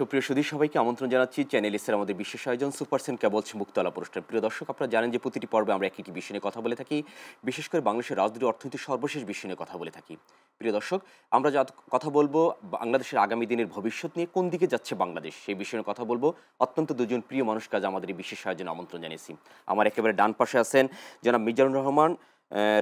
সুপ্রিয় সুধী সবাইকে আমন্ত্রণ জানাচ্ছি চ্যানেল এসের আমাদের বিশেষ আয়োজন সুপারসেন কেবলস মুক্তলা পুরস্কার। প্রিয় দর্শক, আপনারা জানেন যে প্রতিটি পর্বে আমরা একটি বিষয় নিয়ে কথা বলে থাকি, বিশেষ করে বাংলাদেশের রাজনীতি অর্থনীতির সর্বশেষ বিষয় নিয়ে কথা বলে থাকি। প্রিয় দর্শক, আমরা যা কথা বলবো বাংলাদেশের আগামী দিনের ভবিষ্যৎ নিয়ে, কোন দিকে যাচ্ছে বাংলাদেশ, সেই বিষয় নিয়ে কথা বলবো। অত্যন্ত দুজন প্রিয় মানুষ কাজ আমাদের এই বিশেষ আয়োজনে আমন্ত্রণ জানিয়েছি। আমার একেবারে ডান পাশে আছেন জনাব মিজানুর রহমান,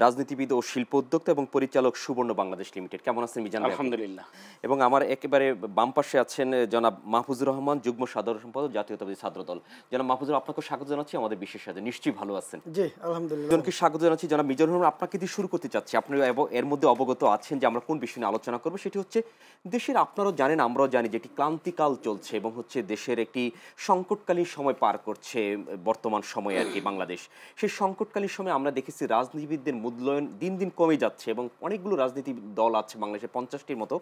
রাজনীতিবিদ ও শিল্প উদ্যোক্তা এবং পরিচালক সুবর্ণ বাংলাদেশ লিমিটেড। কেমন আছেন মিজান? আলহামদুলিল্লাহ। এবং আমার একেবারে বাম পাশে আছেন জনাব মাহফুজুর রহমান, যুগ্ম সাধারণ সম্পাদক, জাতীয়তাবাদী ছাত্রদল। জনাব মাহফুজুর, আপনাকে স্বাগত জানাচ্ছি আমাদের বিশেষ সাথে। নিশ্চয়ই ভালো আছেন? জি আলহামদুলিল্লাহ। জনকে স্বাগত জানাচ্ছি। জনাব মিজানুর রহমান, আপনাকে দিয়ে শুরু করতে চাচ্ছি। আপনি এর মধ্যে অবগত আছেন যে আমরা কোন বিষয় নিয়ে আলোচনা করবো। সেটি হচ্ছে দেশের, আপনারাও জানেন আমরাও জানি যে একটি ক্লান্তিকাল চলছে এবং হচ্ছে দেশের একটি সংকটকালীন সময় পার করছে বর্তমান সময়ে আর কি বাংলাদেশ। সেই সংকটকালীন সময় আমরা দেখেছি রাজনীতিবিদদের মূল্যায়ন দিন দিন কমে যাচ্ছে এবং অনেকগুলো রাজনীতি দল আছে বাংলাদেশে, 50টির মতো।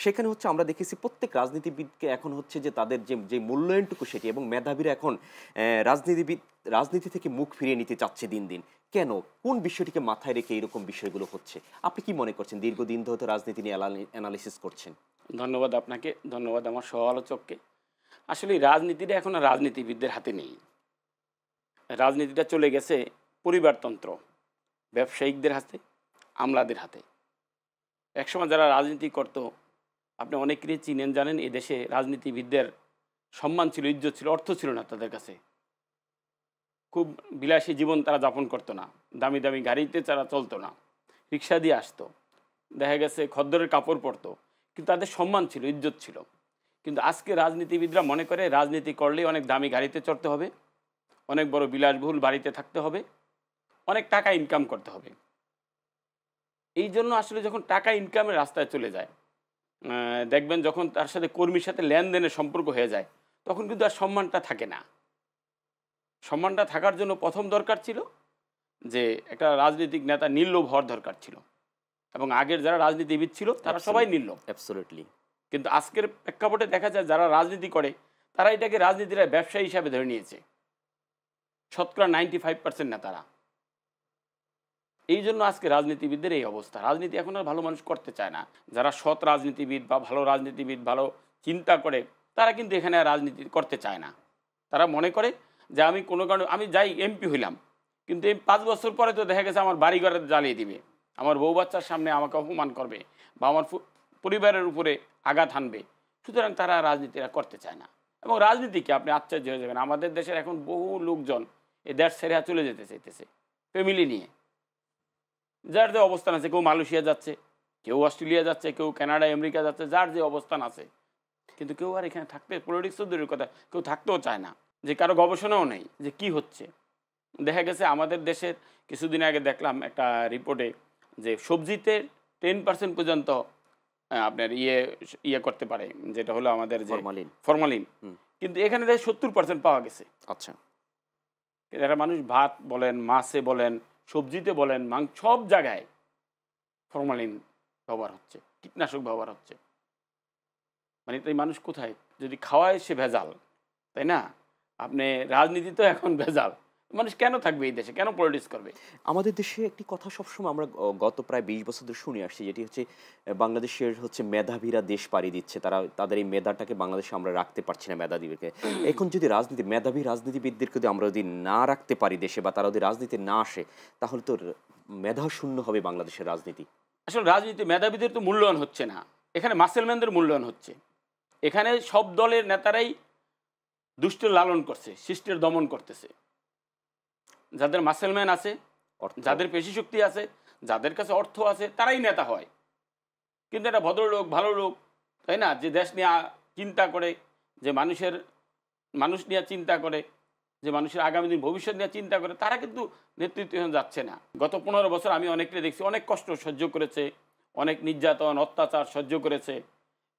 সেখানে হচ্ছে আমরা দেখেছি প্রত্যেক রাজনীতিবিদকে এখন হচ্ছে যে তাদের যে মূল্যায়নটুকু সেটি, এবং মেধাবীরা এখন রাজনীতি থেকে মুখ ফিরিয়ে নিতে চাচ্ছে দিন দিন। কেন, কোন বিষয়টিকে মাথায় রেখে এরকম বিষয়গুলো হচ্ছে? আপনি কি মনে করছেন? দীর্ঘদিন ধরে রাজনীতি নিয়ে অ্যানালিসিস করছেন। ধন্যবাদ আপনাকে, ধন্যবাদ আমার সহ আলোচককে। আসলে রাজনীতিটা এখন আর রাজনীতিবিদদের হাতে নেই। রাজনীতিটা চলে গেছে পরিবারতন্ত্র, ব্যবসায়িকদের হাতে, আমলাদের হাতে। একসময় যারা রাজনীতি করত, আপনি অনেকেরই চিনেন, জানেন, এদেশে রাজনীতিবিদদের সম্মান ছিল, ইজ্জত ছিল, অর্থ ছিল না তাদের কাছে। খুব বিলাসী জীবন তারা যাপন করতো না, দামি দামি গাড়িতে তারা চলতো না, রিক্সা দিয়ে আসতো, দেখা গেছে খদ্দরের কাপড় পরতো, কিন্তু তাদের সম্মান ছিল, ইজ্জত ছিল। কিন্তু আজকে রাজনীতিবিদরা মনে করে রাজনীতি করলেই অনেক দামি গাড়িতে চড়তে হবে, অনেক বড় বিলাসবহুল বাড়িতে থাকতে হবে, অনেক টাকা ইনকাম করতে হবে। এই জন্য আসলে যখন টাকা ইনকামের রাস্তায় চলে যায়, দেখবেন যখন তার সাথে কর্মীর সাথে লেনদেনের সম্পর্ক হয়ে যায়, তখন কিন্তু আর সম্মানটা থাকে না। সম্মানটা থাকার জন্য প্রথম দরকার ছিল যে একটা রাজনৈতিক নেতা নির্লোভ হওয়ার দরকার ছিল, এবং আগের যারা রাজনীতিবিদ ছিল তারা সবাই নির্লোভ। অ্যাবসলিউটলি। কিন্তু আজকের প্রেক্ষাপটে দেখা যায় যারা রাজনীতি করে তারা এটাকে রাজনীতির ব্যবসা হিসাবে ধরে নিয়েছে, শতকরা 95% নেতারা। এই জন্য আজকে রাজনীতিবিদদের এই অবস্থা। রাজনীতি এখন আর ভালো মানুষ করতে চায় না। যারা সৎ রাজনীতিবিদ বা ভালো রাজনীতিবিদ, ভালো চিন্তা করে, তারা কিন্তু এখানে আর রাজনীতি করতে চায় না। তারা মনে করে যে আমি কোনো কারণে আমি যাই এমপি হইলাম, কিন্তু এই 5 বছর পরে তো দেখা গেছে আমার বাড়িঘরে জ্বালিয়ে দিবে, আমার বউ বাচ্চার সামনে আমাকে অপমান করবে, বা আমার পরিবারের উপরে আঘাত হানবে। সুতরাং তারা রাজনীতিরা করতে চায় না। এবং রাজনীতিকে আপনি আশ্চর্য হয়ে যাবেন, আমাদের দেশের এখন বহু লোকজন এই দেশ ছেড়ে চলে যেতে চাইতেছে ফ্যামিলি নিয়ে। যার যে অবস্থান আছে, কেউ মালয়েশিয়া যাচ্ছে, কেউ অস্ট্রেলিয়া যাচ্ছে, কেউ কানাডা, আমেরিকা যাচ্ছে, যার যে অবস্থান আছে। কিন্তু কেউ আর এখানে থাকতে, পলিটিক্সও দূরের কথা, কেউ থাকতেও চায় না। যে কারো গবেষণাও নেই যে কি হচ্ছে। দেখা গেছে আমাদের দেশের কিছুদিন আগে দেখলাম একটা রিপোর্টে যে সবজিতে 10% পর্যন্ত আপনার ইয়ে করতে পারে, যেটা হলো আমাদের যে ফরমালিন। কিন্তু এখানে 70% পাওয়া গেছে। আচ্ছা, যারা মানুষ ভাত বলেন, মাছে বলেন, সবজিতে বলেন, মাংস, সব জায়গায় ফরমালিন ব্যবহার হচ্ছে, কীটনাশক ব্যবহার হচ্ছে। মানে তাই মানুষ কোথায়, যদি খাওয়ায় সে ভেজাল, তাই না? আপনি রাজনীতি তো এখন ভেজাল। মানুষ কেন থাকবে এই দেশে, কেন পলিটিক্স করবে? আমাদের দেশে একটি কথা সবসময় আমরা গত প্রায় 20 বছর ধরে শুনে আসছি, যেটি হচ্ছে বাংলাদেশের হচ্ছে মেধাবীরা দেশ পাড়ি দিচ্ছে। তাদের এই মেধাটাকে বাংলাদেশে আমরা রাখতে পারছি না, মেধাবীদেরকে। এখন যদি মেধাবী রাজনীতিবিদদেরকে যদি আমরা যদি না রাখতে পারি দেশে, বা তারা যদি রাজনীতি না আসে, তাহলে তো মেধা শূন্য হবে বাংলাদেশের রাজনীতি। আসলে রাজনীতি মেধাবীদের তো মূল্যায়ন হচ্ছে না, এখানে মাসেলম্যানদের মূল্যায়ন হচ্ছে। এখানে সব দলের নেতারাই দুষ্টের লালন করছে, শিষ্টের দমন করতেছে। যাদের মাসেলম্যান আছে, যাদের পেশি শক্তি আছে, যাদের কাছে অর্থ আছে, তারাই নেতা হয়। কিন্তু এটা ভদ্রলোক, ভালো লোক, তাই না, যে দেশ নিয়ে চিন্তা করে, যে মানুষ নিয়ে চিন্তা করে, যে মানুষের আগামী দিন ভবিষ্যৎ নিয়ে চিন্তা করে, তারা কিন্তু নেতৃত্ব যাচ্ছে না। গত 15 বছর আমি অনেককে দেখছি, অনেক কষ্ট সহ্য করেছে, অনেক নির্যাতন অত্যাচার সহ্য করেছে।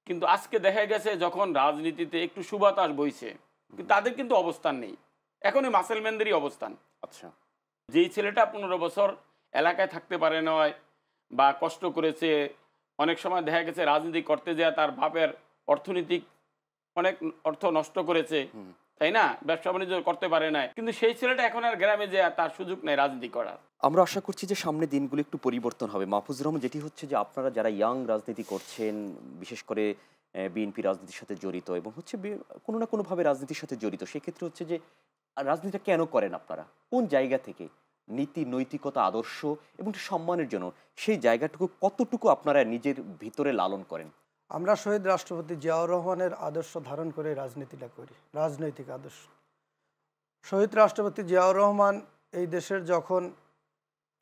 কিন্তু আজকে দেখা গেছে যখন রাজনীতিতে একটু সুবাতাস বইছে, কিন্তু তাদের কিন্তু অবস্থান নেই। এখনই মাসেলম্যানদেরই অবস্থান। আচ্ছা, যেই ছেলেটা 15 বছর এলাকায় থাকতে পারে নয়, বা কষ্ট করেছে, অনেক সময় দেখা গেছে রাজনীতি করতে যায় তার বাপের অর্থনৈতিক অনেক অর্থ নষ্ট করেছে, তাই না, ব্যবসা বাণিজ্য করতে পারে না, কিন্তু সেই ছেলেটা এখন আর গ্রামে যায় তার সুযোগ নেই রাজনীতি করার। আমরা আশা করছি যে সামনে দিনগুলো একটু পরিবর্তন হবে। মাহফুজুর রহমান, যেটি হচ্ছে যে আপনারা যারা ইয়াং রাজনীতি করছেন, বিশেষ করে বিএনপি রাজনীতির সাথে জড়িত এবং হচ্ছে কোনো না কোনোভাবে রাজনীতির সাথে জড়িত, সেক্ষেত্রে হচ্ছে যে রাজনীতিটা কেন করেন আপনারা, কোন জায়গা থেকে, নীতি নৈতিকতা আদর্শ এবং সম্মানের জন্য সেই জায়গাটুকু কতটুকু আপনারা নিজের ভিতরে লালন করেন? আমরা শহীদ রাষ্ট্রপতি জিয়াউর রহমানের আদর্শ ধারণ করে রাজনীতিটা করি, রাজনৈতিক আদর্শ। শহীদ রাষ্ট্রপতি জিয়াউর রহমান এই দেশের যখন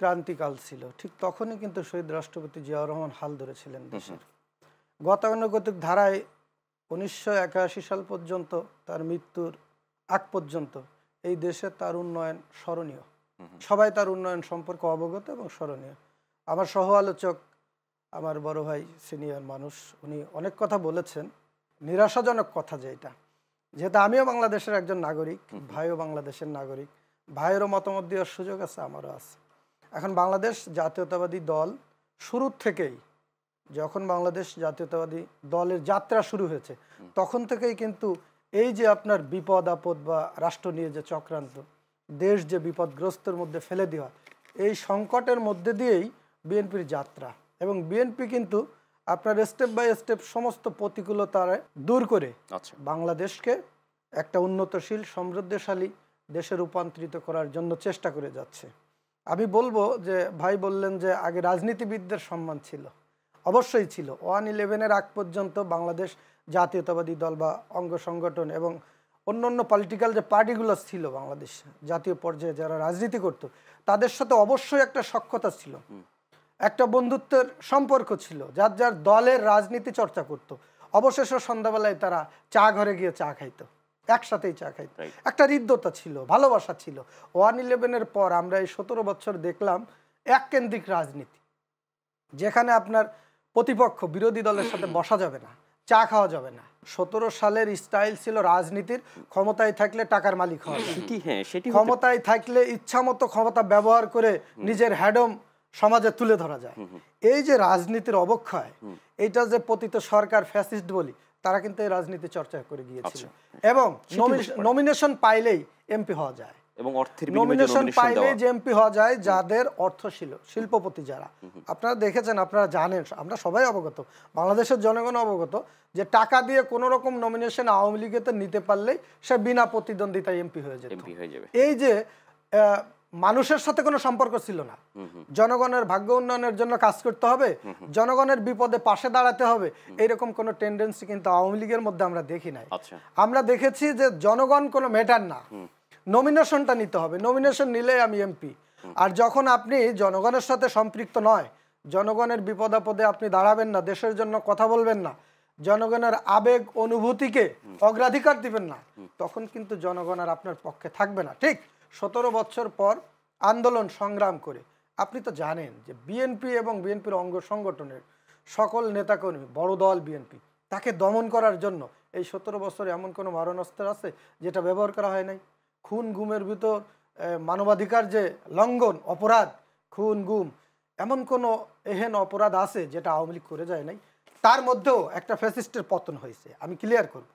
ক্রান্তিকাল ছিল, ঠিক তখনই কিন্তু শহীদ রাষ্ট্রপতি জিয়াউর রহমান হাল ধরেছিলেন দেশের। গতানুগতিক ধারায় 1981 সাল পর্যন্ত, তার মৃত্যুর আগ পর্যন্ত এই দেশে তার উন্নয়ন স্মরণীয়। সবাই তার উন্নয়ন সম্পর্কে অবগত এবং স্মরণীয়। আমার সহ আলোচক, আমার বড় ভাই, সিনিয়র মানুষ, উনি অনেক কথা বলেছেন, নিরাশাজনক কথা যেটা, যেহেতু আমিও বাংলাদেশের একজন নাগরিক, ভাইও বাংলাদেশের নাগরিক, ভাইয়েরও মতামত দেওয়ার সুযোগ আছে, আমারও আছে। এখন বাংলাদেশ জাতীয়তাবাদী দল শুরুর থেকেই, যখন বাংলাদেশ জাতীয়তাবাদী দলের যাত্রা শুরু হয়েছে তখন থেকেই কিন্তু এই যে আপনার বিপদ আপদ বা রাষ্ট্র নিয়ে যে চক্রান্ত, দেশ যে বিপদগ্রস্তের মধ্যে ফেলে দেওয়া, এই সংকটের মধ্যে দিয়েই বিএনপির যাত্রা। এবং বিএনপি কিন্তু আপনার স্টেপ বাই স্টেপ সমস্ত প্রতিকূলতার দূর করে বাংলাদেশকে একটা উন্নতশীল সমৃদ্ধশালী দেশে রূপান্তরিত করার জন্য চেষ্টা করে যাচ্ছে। আমি বলবো যে ভাই বললেন যে আগে রাজনীতিবিদদের সম্মান ছিল, অবশ্যই ছিল। 1/11-এর আগ পর্যন্ত বাংলাদেশ জাতীয়তাবাদী দল বা অঙ্গ সংগঠন এবং অন্য পলিটিক্যাল যে পার্টিগুলো ছিল বাংলাদেশ জাতীয় পর্যায়ে যারা রাজনীতি করত, তাদের সাথে অবশ্যই একটা সখ্যতা ছিল, একটা বন্ধুত্বের সম্পর্ক ছিল, যার যার দলের রাজনীতি চর্চা করত। অবশেষে সন্ধ্যাবেলায় তারা চা ঘরে গিয়ে চা খাইতো, একসাথেই চা খাইতো, একটা হৃদ্যতা ছিল, ভালোবাসা ছিল। 1/11-এর পর আমরা এই 17 বছর দেখলাম এককেন্দ্রিক রাজনীতি, যেখানে আপনার প্রতিপক্ষ বিরোধী দলের সাথে বসা যাবে না, চা খাওয়া যাবে না। 17 সালের স্টাইল ছিল রাজনীতির ক্ষমতায় থাকলে টাকার মালিক হওয়া যায়, ক্ষমতায় থাকলে ইচ্ছামতো ক্ষমতা ব্যবহার করে নিজের হ্যাডম সমাজে তুলে ধরা যায়। এই যে রাজনীতির অবক্ষয়, এইটা যে পতিত সরকার ফ্যাসিস্ট বলি, তারা কিন্তু এই রাজনীতি চর্চা করে গিয়েছিল। এবং নমিনেশন পাইলেই এমপি হওয়া যায়, এবং নমিনেশন পাইলে যে এমপি হওয়া যায় যাদের অর্থ ছিল, শিল্পপতি যারা। আপনারা দেখেছেন, আপনারা জানেন, আমরা সবাই অবগত, বাংলাদেশের জনগণ অবগত, যে টাকা দিয়ে কোনো রকম নমিনেশন আওয়ামী লীগেতে নিতে পারলেই সে বিনা প্রতিদ্বন্দ্বিতায় এমপি হয়ে যেত। এই যে মানুষের সাথে কোনো সম্পর্ক ছিল না, জনগণের ভাগ্য উন্নয়নের জন্য কাজ করতে হবে, জনগণের বিপদে পাশে দাঁড়াতে হবে, এইরকম কোনো টেন্ডেন্সি কিন্তু আওয়ামী লীগের মধ্যে আমরা দেখি নাই। আমরা দেখেছি যে জনগণ কোনো ম্যাটার না, নমিনেশনটা নিতে হবে, নমিনেশন নিলে আমি এমপি। আর যখন আপনি জনগণের সাথে সম্পৃক্ত নয়, জনগণের বিপদ আপদে আপনি দাঁড়াবেন না, দেশের জন্য কথা বলবেন না, জনগণের আবেগ অনুভূতিকে অগ্রাধিকার দিবেন না, তখন কিন্তু জনগণ আর আপনার পক্ষে থাকবে না। ঠিক 17 বছর পর আন্দোলন সংগ্রাম করে আপনি তো জানেন যে বিএনপি এবং বিএনপির অঙ্গ সংগঠনের সকল নেতাকর্মী, বড় দল বিএনপি, তাকে দমন করার জন্য এই 17 বছরে এমন কোনো মারণাস্ত্র আছে যেটা ব্যবহার করা হয় নাই? খুন গুমের ভিতর মানবাধিকার যে লঙ্ঘন, অপরাধ, খুন গুম, এমন কোনো এহেন অপরাধ আছে যেটা আওয়ামী লীগ করে যায় নাই? তার মধ্যেও একটা ফ্যাসিস্টের পতন হয়েছে, আমি ক্লিয়ার করব।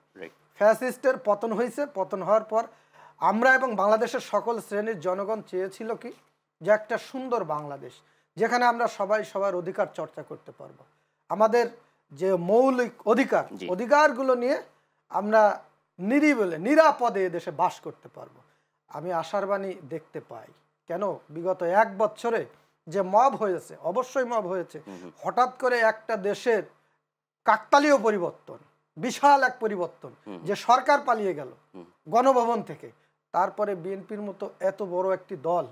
ফ্যাসিস্টের পতন হয়েছে। পতন হওয়ার পর আমরা এবং বাংলাদেশের সকল শ্রেণীর জনগণ চেয়েছিল কি, যে একটা সুন্দর বাংলাদেশ, যেখানে আমরা সবাই সবার অধিকার চর্চা করতে পারবো, আমাদের যে মৌলিক অধিকার, অধিকারগুলো নিয়ে আমরা নিরিবিলে নিরাপদে এদেশে বাস করতে পারবো। আমি আশার বাণী দেখতে পাই। কেন বিগত 1 বছরে যে মব হয়েছে, অবশ্যই মব হয়েছে, হঠাৎ করে একটা দেশের কাকতালীয় পরিবর্তন, বিশাল এক পরিবর্তন, যে সরকার পালিয়ে গেল গণভবন থেকে, তারপরে বিএনপির মতো এত বড় একটি দল,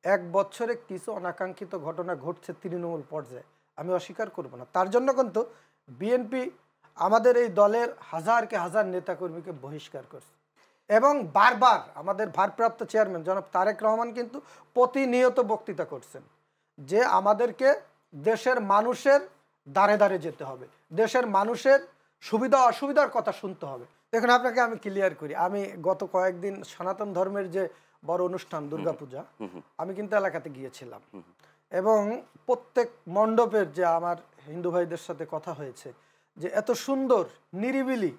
1 বছরে কিছু অনাকাঙ্ক্ষিত ঘটনা ঘটছে তৃণমূল পর্যায়ে, আমি অস্বীকার করব না। তার জন্য কিন্তু বিএনপি আমাদের এই দলের হাজারকে হাজার নেতাকর্মীকে বহিষ্কার করছে এবং বারবার আমাদের ভারপ্রাপ্ত চেয়ারম্যান জনাব তারেক রহমান কিন্তু প্রতিনিয়ত বক্তৃতা করছেন যে আমাদেরকে দেশের মানুষের দাঁড়ে দাঁড়ে যেতে হবে, দেশের মানুষের সুবিধা অসুবিধার কথা শুনতে হবে। দেখুন, আপনাকে আমি ক্লিয়ার করি, আমি গত কয়েকদিন সনাতন ধর্মের যে বড় অনুষ্ঠান দুর্গাপূজা, আমি কিন্তু এলাকাতে গিয়েছিলাম এবং প্রত্যেক মণ্ডপের যে আমার হিন্দু ভাইদের সাথে কথা হয়েছে, যে এত সুন্দর নিরিবিলি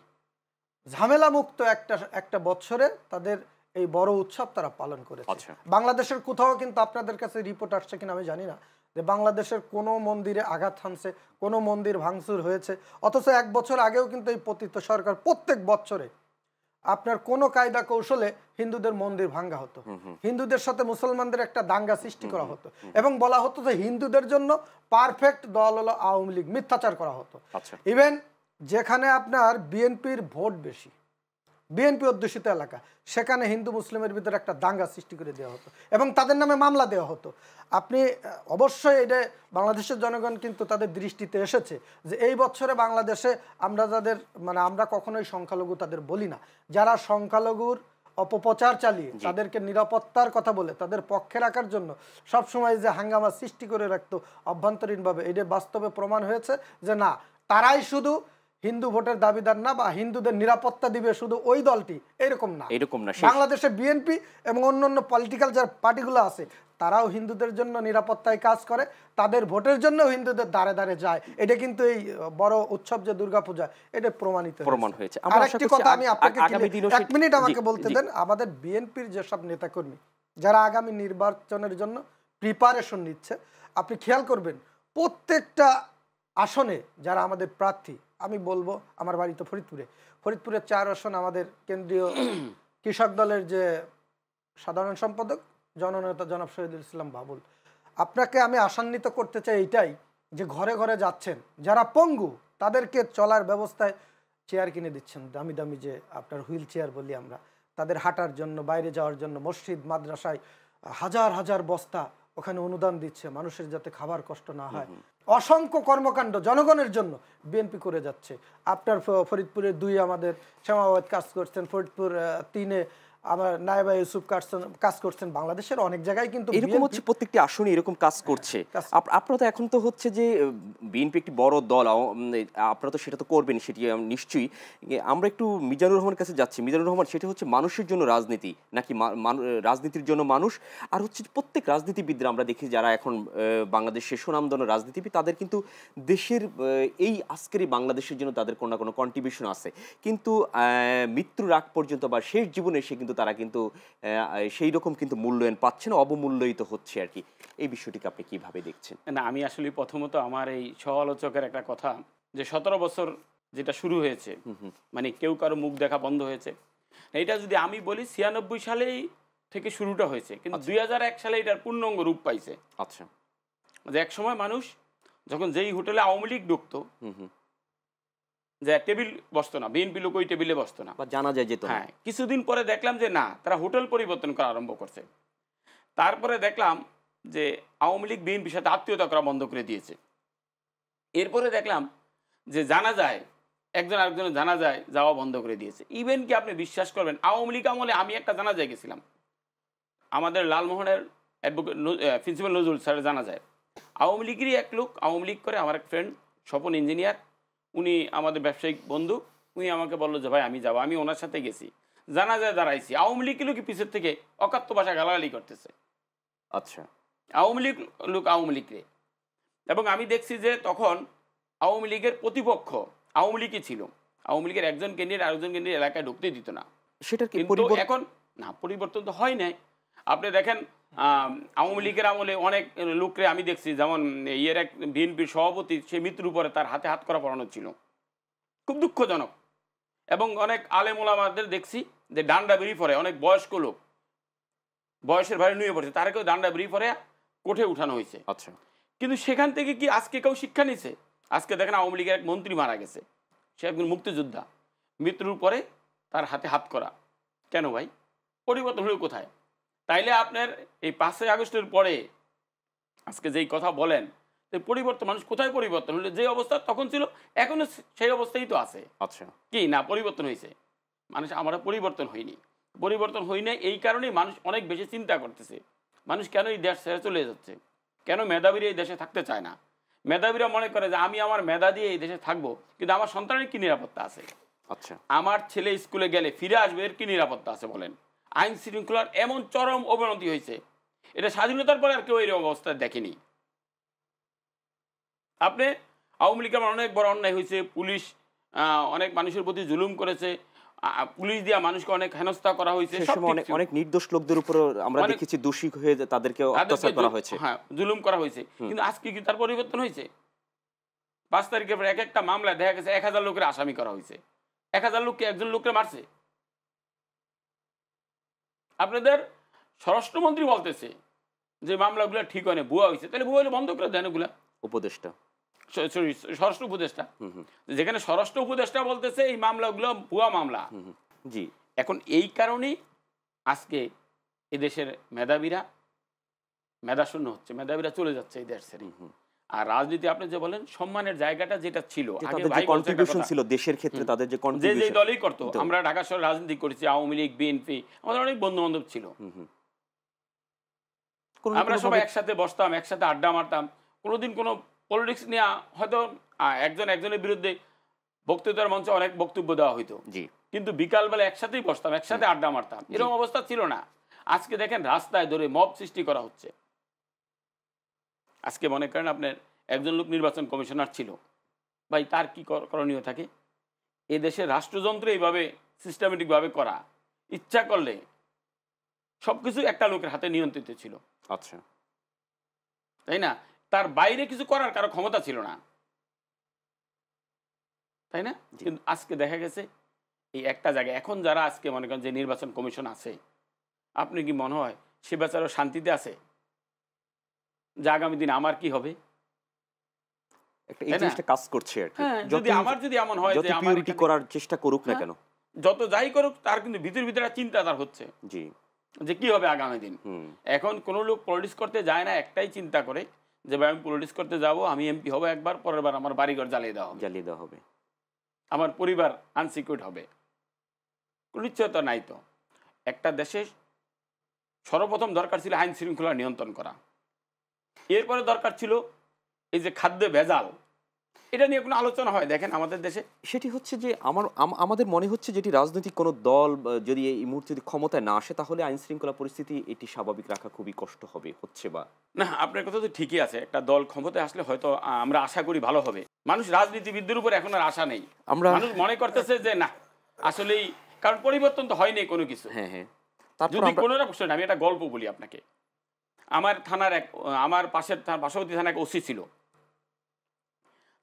ঝামেলা মুক্ত একটা বছরে তাদের এই বড় উৎসব তারা পালন করেছে। বাংলাদেশের কোথাও কিন্তু, আপনাদের কাছে রিপোর্ট আসছে কিনা আমি জানি না, যে বাংলাদেশের কোনো মন্দিরে আঘাত হানছে, কোনো মন্দির ভাঙচুর হয়েছে, অথচ 1 বছর আগেও কিন্তু এই পতিত সরকার প্রত্যেক বছরে আপনার কোনো কায়দা কৌশলে হিন্দুদের মন্দির ভাঙ্গা হতো, হিন্দুদের সাথে মুসলমানদের একটা দাঙ্গা সৃষ্টি করা হতো এবং বলা হতো যে হিন্দুদের জন্য পারফেক্ট দল হলো আওয়ামী লীগ, মিথ্যাচার করা হতো। ইভেন যেখানে আপনার বিএনপির ভোট বেশি, বিএনপি অধ্যুষিত এলাকা, সেখানে হিন্দু মুসলিমের ভিতরে একটা দাঙ্গা সৃষ্টি করে দেওয়া হতো এবং তাদের নামে মামলা দেওয়া হতো। আপনি অবশ্যই এটা বাংলাদেশের জনগণ কিন্তু তাদের দৃষ্টিতে এসেছে যে এই বছরে বাংলাদেশে আমরা যাদের মানে আমরা কখনোই সংখ্যালঘু তাদের বলি না, যারা সংখ্যালঘুর অপপ্রচার চালিয়ে তাদেরকে নিরাপত্তার কথা বলে তাদের পক্ষে রাখার জন্য সবসময় যে হাঙ্গামা সৃষ্টি করে রাখতো অভ্যন্তরীণভাবে, এটা বাস্তবে প্রমাণ হয়েছে যে না, তারাই শুধু হিন্দু ভোটের দাবিদার না বা হিন্দুদের নিরাপত্তা দিবে শুধু ওই দলটি, এরকম না। বাংলাদেশে বিএনপি এবং অন্যান্য পলিটিক্যাল যে পার্টিগুলো আছে তারাও হিন্দুদের জন্য নিরাপত্তায় কাজ করে, তাদের ভোটের জন্য হিন্দুদের দ্বারে দ্বারে যায়। এটা কিন্তু এই বড় উৎসব যে দুর্গাপূজা, এটা প্রমাণ হয়েছে। আরেকটি কথা আমি আপনাকে 1 মিনিট আমাকে বলতে দেন, আমাদের বিএনপির যেসব নেতাকর্মী যারা আগামী নির্বাচনের জন্য প্রিপারেশন নিচ্ছে, আপনি খেয়াল করবেন প্রত্যেকটা আসনে যারা আমাদের প্রার্থী, আমি বলবো আমার বাড়ি তো ফরিদপুরের 4 আসন আমাদের কেন্দ্রীয় কৃষক দলের যে সাধারণ সম্পাদক জননেতা জনাব শহীদুল ইসলাম বাবুল, আপনাকে আমি আশান্বিত করতে চাই এইটাই যে ঘরে ঘরে যাচ্ছেন, যারা পঙ্গু তাদেরকে চলার ব্যবস্থায় চেয়ার কিনে দিচ্ছেন, দামি দামি যে আপনার হুইল চেয়ার বলি আমরা, তাদের হাঁটার জন্য, বাইরে যাওয়ার জন্য, মসজিদ মাদ্রাসায় হাজার হাজার বস্তা ওখানে অনুদান দিচ্ছে মানুষের যাতে খাবার কষ্ট না হয়। অসংখ্য কর্মকাণ্ড জনগণের জন্য বিএনপি করে যাচ্ছে। আপনার ফরিদপুরে 2 আমাদের শ্যামাবাদ কাজ করছেন, ফরিদপুর 3-এ আমার নায়েবা ইউসুফ কাজ করছেন, বাংলাদেশের অনেক জায়গায় কিন্তু এরকম হচ্ছে প্রত্যেকটি আসনে এরকম কাজ করছে। আপনারা তো এখন তো হচ্ছে যে বিএনপি একটি বড় দল, আপনারা তো সেটা তো করবেন, সেটি নিশ্চয়ই। আমরা একটু মিজানুর রহমানের কাছে যাচ্ছি। মিজানুর রহমান, সেটা হচ্ছে মানুষের জন্য রাজনীতি নাকি রাজনীতির জন্য মানুষ? আর হচ্ছে প্রত্যেক রাজনীতিবিদরা আমরা দেখি যারা এখন বাংলাদেশের সুনামধন্য রাজনীতিবিদ, তাদের কিন্তু দেশের এই আজকের এই বাংলাদেশের জন্য তাদের কোনো না কোনো কন্ট্রিবিউশন আছে, কিন্তু মৃত্যুর আগ পর্যন্ত বা শেষ জীবনে এসে কিন্তু তারা কিন্তু সেই রকম কিন্তু মূল্যায়ন পাচ্ছে না, অবমূল্যায়িত হচ্ছে আর কি। এই বিষয়টিকে আপনি কিভাবে দেখছেন? না, আমি আসলে প্রথমত আমার এই সহ-আলোচকের একটা কথা, যে 17 বছর যেটা শুরু হয়েছে, মানে কেউ কারো মুখ দেখা বন্ধ হয়েছে, এটা যদি আমি বলি 96 সালেই থেকে শুরুটা হয়েছে, কিন্তু 2001 সালে এটার পূর্ণাঙ্গ রূপ পাইছে। আচ্ছা, যে এক সময় মানুষ যখন যেই হোটেলে আওয়ামী লীগ ঢুকতো, যে টেবিল বসতো না, বিএনপি লোক ওই টেবিলে বসতো না, জানা যায় যেত। হ্যাঁ, কিছুদিন পরে দেখলাম যে না, তারা হোটেল পরিবর্তন করা আরম্ভ করছে। তারপরে দেখলাম যে আওয়ামী লীগ বিএনপির সাথে আত্মীয়তা করা বন্ধ করে দিয়েছে। এরপরে দেখলাম যে জানা যায় একজন আরেকজনের জানা যায় যাওয়া বন্ধ করে দিয়েছে। ইভেন কি আপনি বিশ্বাস করবেন, আওয়ামী লীগ আমলে আমি একটা জানা যায় গেছিলাম, আমাদের লালমোহনের অ্যাডভোকেট প্রিন্সিপাল নজরুল স্যারের জানা যায়, আওয়ামী লীগেরই এক লোক, আওয়ামী লীগ করে, আমার এক ফ্রেন্ড স্বপন ইঞ্জিনিয়ার, উনি আমাদের ব্যবসায়িক বন্ধু, উনি আমাকে বললো যে ভাই আমি যাবো, আমি ওনার সাথে গেছি, জানা যায় দাঁড়াইছি, আওয়ামী লীগ লোক পিছের থেকে অকাত্য ভাষা গালাগালি করতেছে। আচ্ছা, আওয়ামী লীগ লোক আওয়ামী লীগকে, এবং আমি দেখছি যে তখন আওয়ামী লীগের প্রতিপক্ষ আওয়ামী লীগই ছিল, আওয়ামী লীগের একজন ক্যান্ডিডেট আরেকজন ক্যান্ডিডেট এলাকায় ঢুকতে দিত না। সেটা কিন্তু এখন না, পরিবর্তন তো হয় নাই। আপনি দেখেন আওয়ামী লীগের আমলে অনেক লোকরে আমি দেখছি, যেমন ইয়ের এক বিএনপির সভাপতি, সে মৃত্যুর উপরে তার হাতে হাত করা পড়ানো ছিল, খুব দুঃখজনক। এবং অনেক আলেম ওলামাদের দেখছি যে ডান্ডা বেরি পরে, অনেক বয়স্ক লোক বয়সের ভারে নুয়ে পড়ছে, তারা কেউ ডান্ডা বেরি পরে কোঠে উঠানো হয়েছে। আচ্ছা, কিন্তু সেখান থেকে কি আজকে কেউ শিক্ষা নিছে? আজকে দেখেন আওয়ামী লীগের এক মন্ত্রী মারা গেছে, সে একজন মুক্তিযোদ্ধা, মৃত্যুর পরে তার হাতে হাত করা। কেন ভাই? পরিবর্তন হলো কোথায়? তাইলে আপনার এই 5ই আগস্টের পরে আজকে যেই কথা বলেন, পরিবর্তন, মানুষ কোথায় পরিবর্তন হলো? যে অবস্থা তখন ছিল এখনো সেই অবস্থায় তো আছে। আচ্ছা, কি না পরিবর্তন হয়েছে? মানুষ, আমরা পরিবর্তন হয়নি, পরিবর্তন হই না। এই কারণেই মানুষ অনেক বেশি চিন্তা করতেছে, মানুষ কেন এই দেশ ছেড়ে চলে যাচ্ছে, কেন মেধাবীরা এই দেশে থাকতে চায় না। মেধাবীরা মনে করে যে আমি আমার মেধা দিয়ে এই দেশে থাকবো, কিন্তু আমার সন্তানের কি নিরাপত্তা আছে? আচ্ছা, আমার ছেলে স্কুলে গেলে ফিরে আসবে, এর কি নিরাপত্তা আছে বলেন? আইন শৃঙ্খলার এমন চরম অবনতি হয়েছে, এটা স্বাধীনতার পরে আর কেউ এই অবস্থা দেখেনি। আপনি আওয়ামী লীগের অনেক বড় অন্যায় হয়েছে, পুলিশ অনেক মানুষের প্রতি জুলুম করেছে, পুলিশ দিয়া মানুষকে অনেক হেনস্থা করা হয়েছে, সে সময় অনেক নির্দোষ লোকদের উপর আমরা দেখেছি দোষী হয়ে তাদেরকে অত্যাচার করা হয়েছে, হ্যাঁ জুলুম করা হয়েছে। কিন্তু আজকে কি তার পরিবর্তন হয়েছে? 5 তারিখের পর এক একটা মামলায় দেখা গেছে 1000 লোকের আসামি করা হয়েছে। 1000 লোককে একজন লোককে মারছে। আপনাদের স্বরাষ্ট্রমন্ত্রী বলতেছে যে মামলাগুলো ঠিক হয় না, ভুয়া হয়েছে। তাহলে ভুয়া হলে বন্ধ করে দেন এগুলা। উপদেষ্টা, স্বরাষ্ট্র উপদেষ্টা, যেখানে স্বরাষ্ট্র উপদেষ্টা বলতেছে এই মামলাগুলো ভুয়া মামলা। জি, এখন এই কারণেই আজকে এদেশের মেধাবীরা মেধাশূন্য হচ্ছে, মেধাবীরা চলে যাচ্ছে এই দেশ ছেড়ে। আর রাজনীতি আপনি যে বলেন সম্মানের জায়গাটা যেটা ছিল আগে, ভাই কন্ট্রিবিউশন ছিল দেশের ক্ষেত্রে, তাদের যে কন্ট্রিবিউশন যে দলই করতো, আমরা ঢাকা শহরে রাজনীতি করেছি, আওয়ামী লীগ, বিএনপি, আমাদের অনেক বন্ধু বান্ধব ছিল। আমরা সবাই একসাথে বসতাম, একসাথে আড্ডা মারতাম। কোনোদিন কোনো পলিটিক্স নিয়ে হয়তো একজনের বিরুদ্ধে বক্তৃতার মঞ্চে অনেক বক্তব্য দেওয়া হইতো, কিন্তু বিকালবেলা একসাথেই বসতাম, একসাথে আড্ডা মারতাম। এরকম অবস্থা ছিল না। আজকে দেখেন রাস্তায় ধরে মব সৃষ্টি করা হচ্ছে। আজকে মনে করেন আপনার একজন লোক নির্বাচন কমিশনার ছিল, ভাই তার কি করণীয় থাকে? এ দেশের রাষ্ট্রযন্ত্র এইভাবে সিস্টেমেটিকভাবে করা, ইচ্ছা করলে সবকিছু একটা লোকের হাতে নিয়ন্ত্রিত ছিল। আচ্ছা, তাই না? তার বাইরে কিছু করার কারো ক্ষমতা ছিল না, তাই না? কিন্তু আজকে দেখা গেছে এই একটা জায়গায় এখন যারা আজকে মনে করেন যে নির্বাচন কমিশন আছে, আপনি কি মনে হয় সে বেচারা শান্তিতে আছে যে আগামী দিন আমার কি হবে? কাজ করছে আর কি। যদি এমন হয় যে আমার করার চেষ্টা করুক না কেন, যত যাই করুক, তার কিন্তু ভিতরে চিন্তা তার হচ্ছে যে কি হবে আগামী দিন। এখন কোন লোক পলিটিক্স করতে যায় না, একটাই চিন্তা করে যে ভাই আমি পলিটিক্স করতে যাব, আমি এমপি হবো একবার, পরের বার আমার বাড়িঘর জ্বালিয়ে দেওয়া হবে, আমার পরিবার আনসিকিউরড হবে। কোন নিশ্চয়তা নাই। তো একটা দেশে সর্বপ্রথম দরকার ছিল আইন শৃঙ্খলা নিয়ন্ত্রণ করা, এরপরে দরকার ছিল এই যে খাদ্যে ভেজাল, এটা নিয়ে কোনো আলোচনা হয় দেখেন আমাদের দেশে? সেটি হচ্ছে যে আমাদের মনে হচ্ছে যেটি রাজনৈতিক কোনো দল যদি এই মুহূর্তে যদি ক্ষমতায় না আসে, তাহলে আইন শৃঙ্খলা পরিস্থিতি এটি স্বাভাবিক রাখা খুবই কষ্ট হবে, হচ্ছে বা না। আপনার কথা তো ঠিকই আছে, একটা দল ক্ষমতায় আসলে হয়তো আমরা আশা করি ভালো হবে। মানুষ রাজনীতিবিদদের উপর এখন আর আশা নেই। মানুষ মনে করতেছে যে না, আসলেই কারণ পরিবর্তন তো হয়নি কোনো কিছু। যদি কোনো প্রশ্ন, আমি একটা গল্প বলি আপনাকে। আমার থানার আমার পার্শ্ববর্তী থানার এক ওসি ছিল।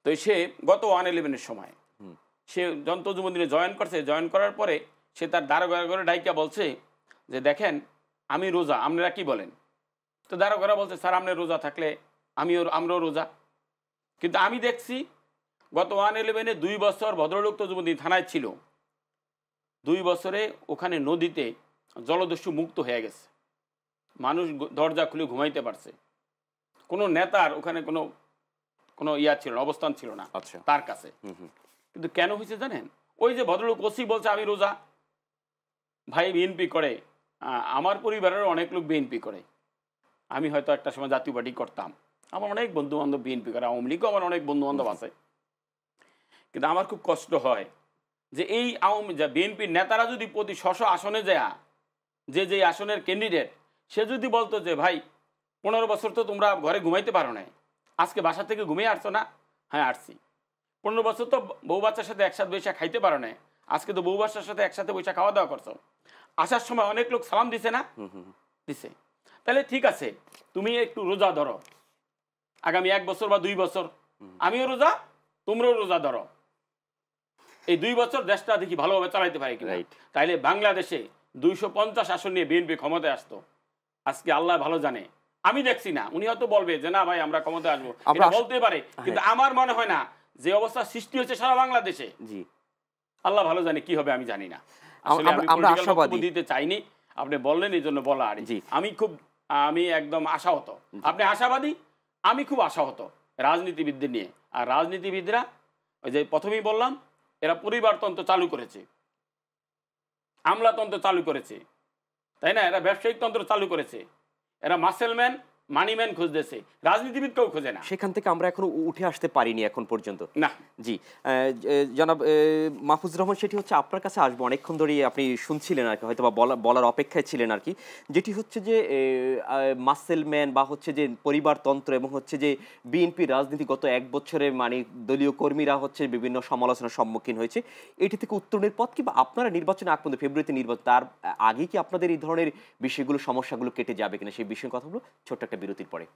তো সে গত 1/11 সময় সে যন্ত্রজুমন্দিরে জয়েন করছে। জয়েন করার পরে সে তার দারোগা ডাইকা বলছে যে দেখেন আমি রোজা, আপনারা কি বলেন? তো দারোগারা বলছে স্যার আপনি রোজা থাকলে আমরাও রোজা। কিন্তু আমি দেখছি গত 1/11 2 বছর ভদ্রলোক তো যুবন্দি থানায় ছিল, 2 বছরে ওখানে নদীতে জলদস্যু মুক্ত হয়ে গেছে, মানুষ দরজা খুলে ঘুমাইতে পারছে। কোনো নেতার ওখানে কোনো ইয়া ছিল না, অবস্থান ছিল না তার কাছে। কিন্তু কেন হয়েছে জানেন? ওই যে ভদ্রলোক ওসি বলছে আমি রোজা, ভাই বিএনপি করে, আমার পরিবারের অনেক লোক বিএনপি করে, আমি হয়তো একটা সময় জাতীয় পার্টি করতাম, আমার অনেক বন্ধু বান্ধব বিএনপি করে, আওয়ামী লীগও আমার অনেক বন্ধু বান্ধব আছে। কিন্তু আমার খুব কষ্ট হয় যে এই বিএনপির নেতারা যদি প্রতি 600 আসনে যায়, যে আসনের ক্যান্ডিডেট, সে যদি বলতো যে ভাই 15 বছর তো তোমরা ঘরে ঘুমাইতে পারো না, আজকে বাসা থেকে ঘুমিয়ে আসছো না? হ্যাঁ আসছি। 15 বছর তো বউ বাচ্চার সাথে একসাথে বৈশা খাইতে পারো না, আজকে তো বউ বাচ্চার সাথে একসাথে বৈশা খাওয়া দাওয়া করছো। আসার সময় অনেক লোক সালাম দিছে না? দিছে। তাহলে ঠিক আছে, তুমি একটু রোজা ধরো, আগামী 1 বছর বা 2 বছর আমিও রোজা, তোমরাও রোজা ধরো, এই 2 বছর দেশটা দেখি ভালোভাবে চালাইতে পারে কিনা। তাইলে বাংলাদেশে 250 আসন নিয়ে বিএনপি ক্ষমতায় আসতো। আজকে আল্লাহ ভালো জানে, আমি দেখছি না। উনি হয়তো বলবে যে না ভাই আমরা ক্ষমতায় আসবো, এটা বলতে পারে, কিন্তু আমার মনে হয় না যে অবস্থা সৃষ্টি হচ্ছে সারা বাংলাদেশে। জি আল্লাহ ভালো জানে কি হবে, আমি জানি না। আমরা আশাবাদী দিতে চাইনি, আপনি বললেন এই জন্য বলা। আর আমি একদম আশাহত। আপনি আশাবাদী, আমি খুব আশাহত রাজনীতিবিদদের নিয়ে। আর রাজনীতিবিদরা ওই যে প্রথমেই বললাম, এরা পরিবারতন্ত্র চালু করেছে, আমলাতন্ত্র চালু করেছে, তাই না? এরা ব্যবসায়িক তন্ত্র চালু করেছে, এরা মাসেলম্যান মানিম্যান খুঁজতেছে, রাজনীতিবিদ কেউ খোঁজে না। সেখান থেকে আমরা এখনো উঠে আসতে পারিনি এখন পর্যন্ত। না জি, জনাব মাহফুজুর রহমান, সেটি হচ্ছে আপনার কাছে আসবো। অনেকক্ষণ ধরেই আপনি শুনছিলেন আর কি, হয়তো বা বলার অপেক্ষায় ছিলেন আর কি, যেটি হচ্ছে যে মাসেলম্যান বা হচ্ছে যে পরিবারতন্ত্র এবং হচ্ছে যে বিএনপি রাজনীতি গত এক বছরে মানে দলীয় কর্মীরা হচ্ছে বিভিন্ন সমালোচনার সম্মুখীন হয়েছে, এটি থেকে উত্তরণের পথ কিংবা আপনারা নির্বাচনে আগ পর্যন্ত ফেব্রুয়ারিতে নির্বাচন, তার আগে কি আপনাদের এই ধরনের বিষয়গুলো সমস্যাগুলো কেটে যাবে কিনা সেই বিষয়ে কথা বলবো ছোট্ট একটা বিরতির পরে।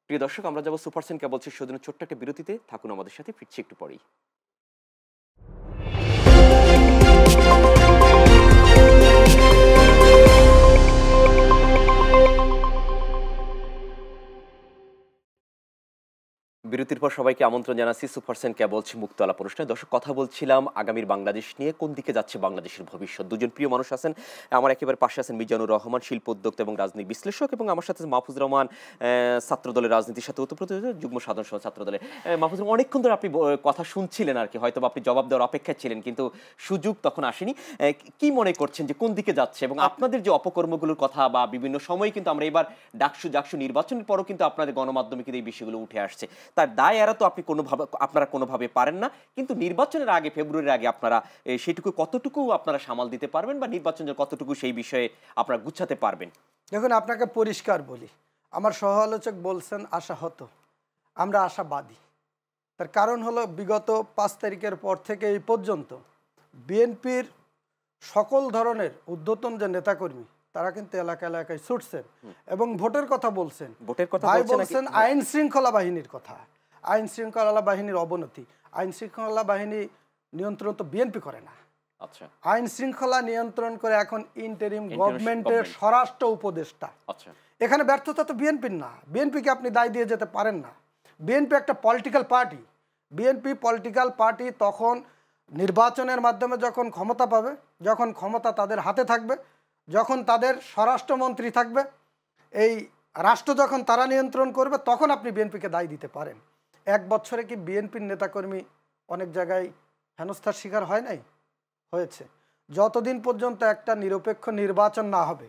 প্রিয় দর্শক, আমরা যাবো সুপারসেন কেবলস সেদিনের ছোট্ট একটা বিরতিতে। থাকুন আমাদের সাথে, ফিরছি একটু পরেই। বিরতির পর সবাইকে আমন্ত্রণ জানাচ্ছি সুপারসেন কেবলস মুক্ত আলাপ অনুষ্ঠানে। দর্শক, কথা বলছিলাম আগামীর বাংলাদেশ নিয়ে, কোন দিকে যাচ্ছে বাংলাদেশের ভবিষ্যৎ। দুজন প্রিয় মানুষ আছেন আমার একেবারে পাশে, আছেন মিজানুর রহমান, শিল্প উদ্যোক্তা এবং রাজনৈতিক বিশ্লেষক, এবং আমার সাথে মাহফুজুর রহমান, ছাত্রদলের রাজনীতির সাথে ওতপ্রোত যুগ্ম সাধারণ সম্পাদক ছাত্রদলের। মাহফুজুর রহমান, অনেকক্ষণ ধরে আপনি কথা শুনছিলেন আর কি, হয়তো আপনি জবাব দেওয়ার অপেক্ষায় ছিলেন কিন্তু সুযোগ তখন আসেনি। কি মনে করছেন যে কোন দিকে যাচ্ছে, এবং আপনাদের যে অপকর্মগুলোর কথা বা বিভিন্ন সময় কিন্তু আমরা এবার ডাকসু নির্বাচনের পরও কিন্তু আপনাদের গণমাধ্যমে কিন্তু এই বিষয়গুলো উঠে আসছে, তার দায় এরা তো আপনারা কোনোভাবে পারেন না, কিন্তু নির্বাচনের আগে, ফেব্রুয়ারির আগে আপনারা সেটুকু কতটুকু আপনারা সামাল দিতে পারবেন বা নির্বাচনের কতটুকু সেই বিষয়ে আপনারা গুছাতে পারবেন? দেখুন, আপনাকে পরিষ্কার বলি, আমার সহ-আলোচক বলছেন আশাহত, আমরা আশাবাদী। তার কারণ হলো বিগত 5 তারিখের পর থেকে এই পর্যন্ত বিএনপির সকল ধরনের ঊর্ধ্বতন যে নেতাকর্মী তারা কিন্তু এলাকায় ছুটছেন এবং ভোটের কথা বলছেন। ভাই বলছেন আইন শৃঙ্খলা বাহিনীর কথা, আইন শৃঙ্খলা বাহিনীর অবনতি। আইন শৃঙ্খলা বাহিনী নিয়ন্ত্রণ তো বিএনপি করে না। আচ্ছা, আইন শৃঙ্খলা নিয়ন্ত্রণ করে এখন ইন্টারিম গভর্নমেন্টের স্বরাষ্ট্র উপদেষ্টা। আচ্ছা, এখানে ব্যর্থতা তো বিএনপির না, বিএনপিকে আপনি দায় দিয়ে যেতে পারেন না। বিএনপি একটা political party. BNP political party তখন নির্বাচনের মাধ্যমে যখন ক্ষমতা পাবে, যখন ক্ষমতা তাদের হাতে থাকবে, যখন তাদের স্বরাষ্ট্রমন্ত্রী থাকবে, এই রাষ্ট্র যখন তারা নিয়ন্ত্রণ করবে, তখন আপনি বিএনপিকে দায় দিতে পারেন। 1 বছরে কি বিএনপির নেতাকর্মী অনেক জায়গায় হেনস্থার শিকার হয় নাই? হয়েছে। যতদিন পর্যন্ত একটা নিরপেক্ষ নির্বাচন না হবে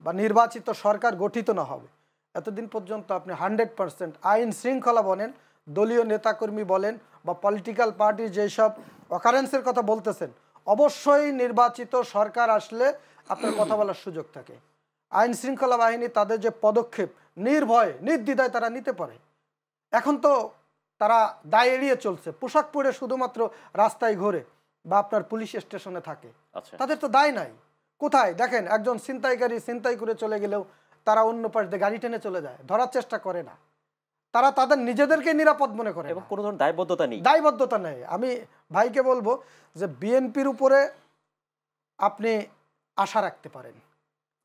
বা নির্বাচিত সরকার গঠিত না হবে, এতদিন পর্যন্ত আপনি 100% আইন শৃঙ্খলা বলেন, দলীয় নেতাকর্মী বলেন বা পলিটিক্যাল পার্টির যেসব অকারেন্সের কথা বলতেছেন, অবশ্যই নির্বাচিত সরকার আসলে আপনার কথা বলার সুযোগ থাকে। আইন শৃঙ্খলা বাহিনী তাদের যে পদক্ষেপ নির্ভয়ে নির্দ্বিধায় তারা নিতে পারে। এখন তো তারা দায় এড়িয়ে চলছে, পোশাক পরে শুধুমাত্র রাস্তায় ঘোরে বা আপনার পুলিশ স্টেশনে থাকে। তাদের তো দায় নাই। কোথায় দেখেন, একজন ছিনতাইকারী ছিনতাই করে চলে গেলেও তারা অন্য পাশ দিয়ে গাড়ি টেনে চলে যায়, ধরার চেষ্টা করে না। তারা তাদের নিজেদেরকে নিরাপদ মনে করে এবং কোনো ধরনের দায়বদ্ধতা নেই। আমি ভাইকে বলবো যে বিএনপির উপরে আপনি আশা রাখতে পারেন,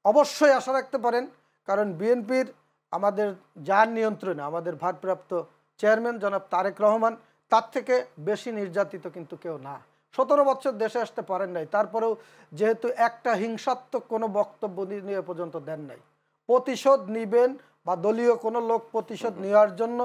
অবশ্যই আশা রাখতে পারেন, কারণ বিএনপির আমাদের যার নিয়ন্ত্রণে আমাদের ভারপ্রাপ্ত চেয়ারম্যান জনাব তারেক রহমান, তার থেকে বেশি নির্যাতিত কিন্তু কেউ না। 17 বছর দেশে আসতে পারেন নাই, তারপরেও যেহেতু একটা হিংসাত্মক কোনো বক্তব্য নিয়ে পর্যন্ত দেন নাই। প্রতিশোধ নিবেন বা দলীয় কোনো লোক প্রতিশোধ নেওয়ার জন্য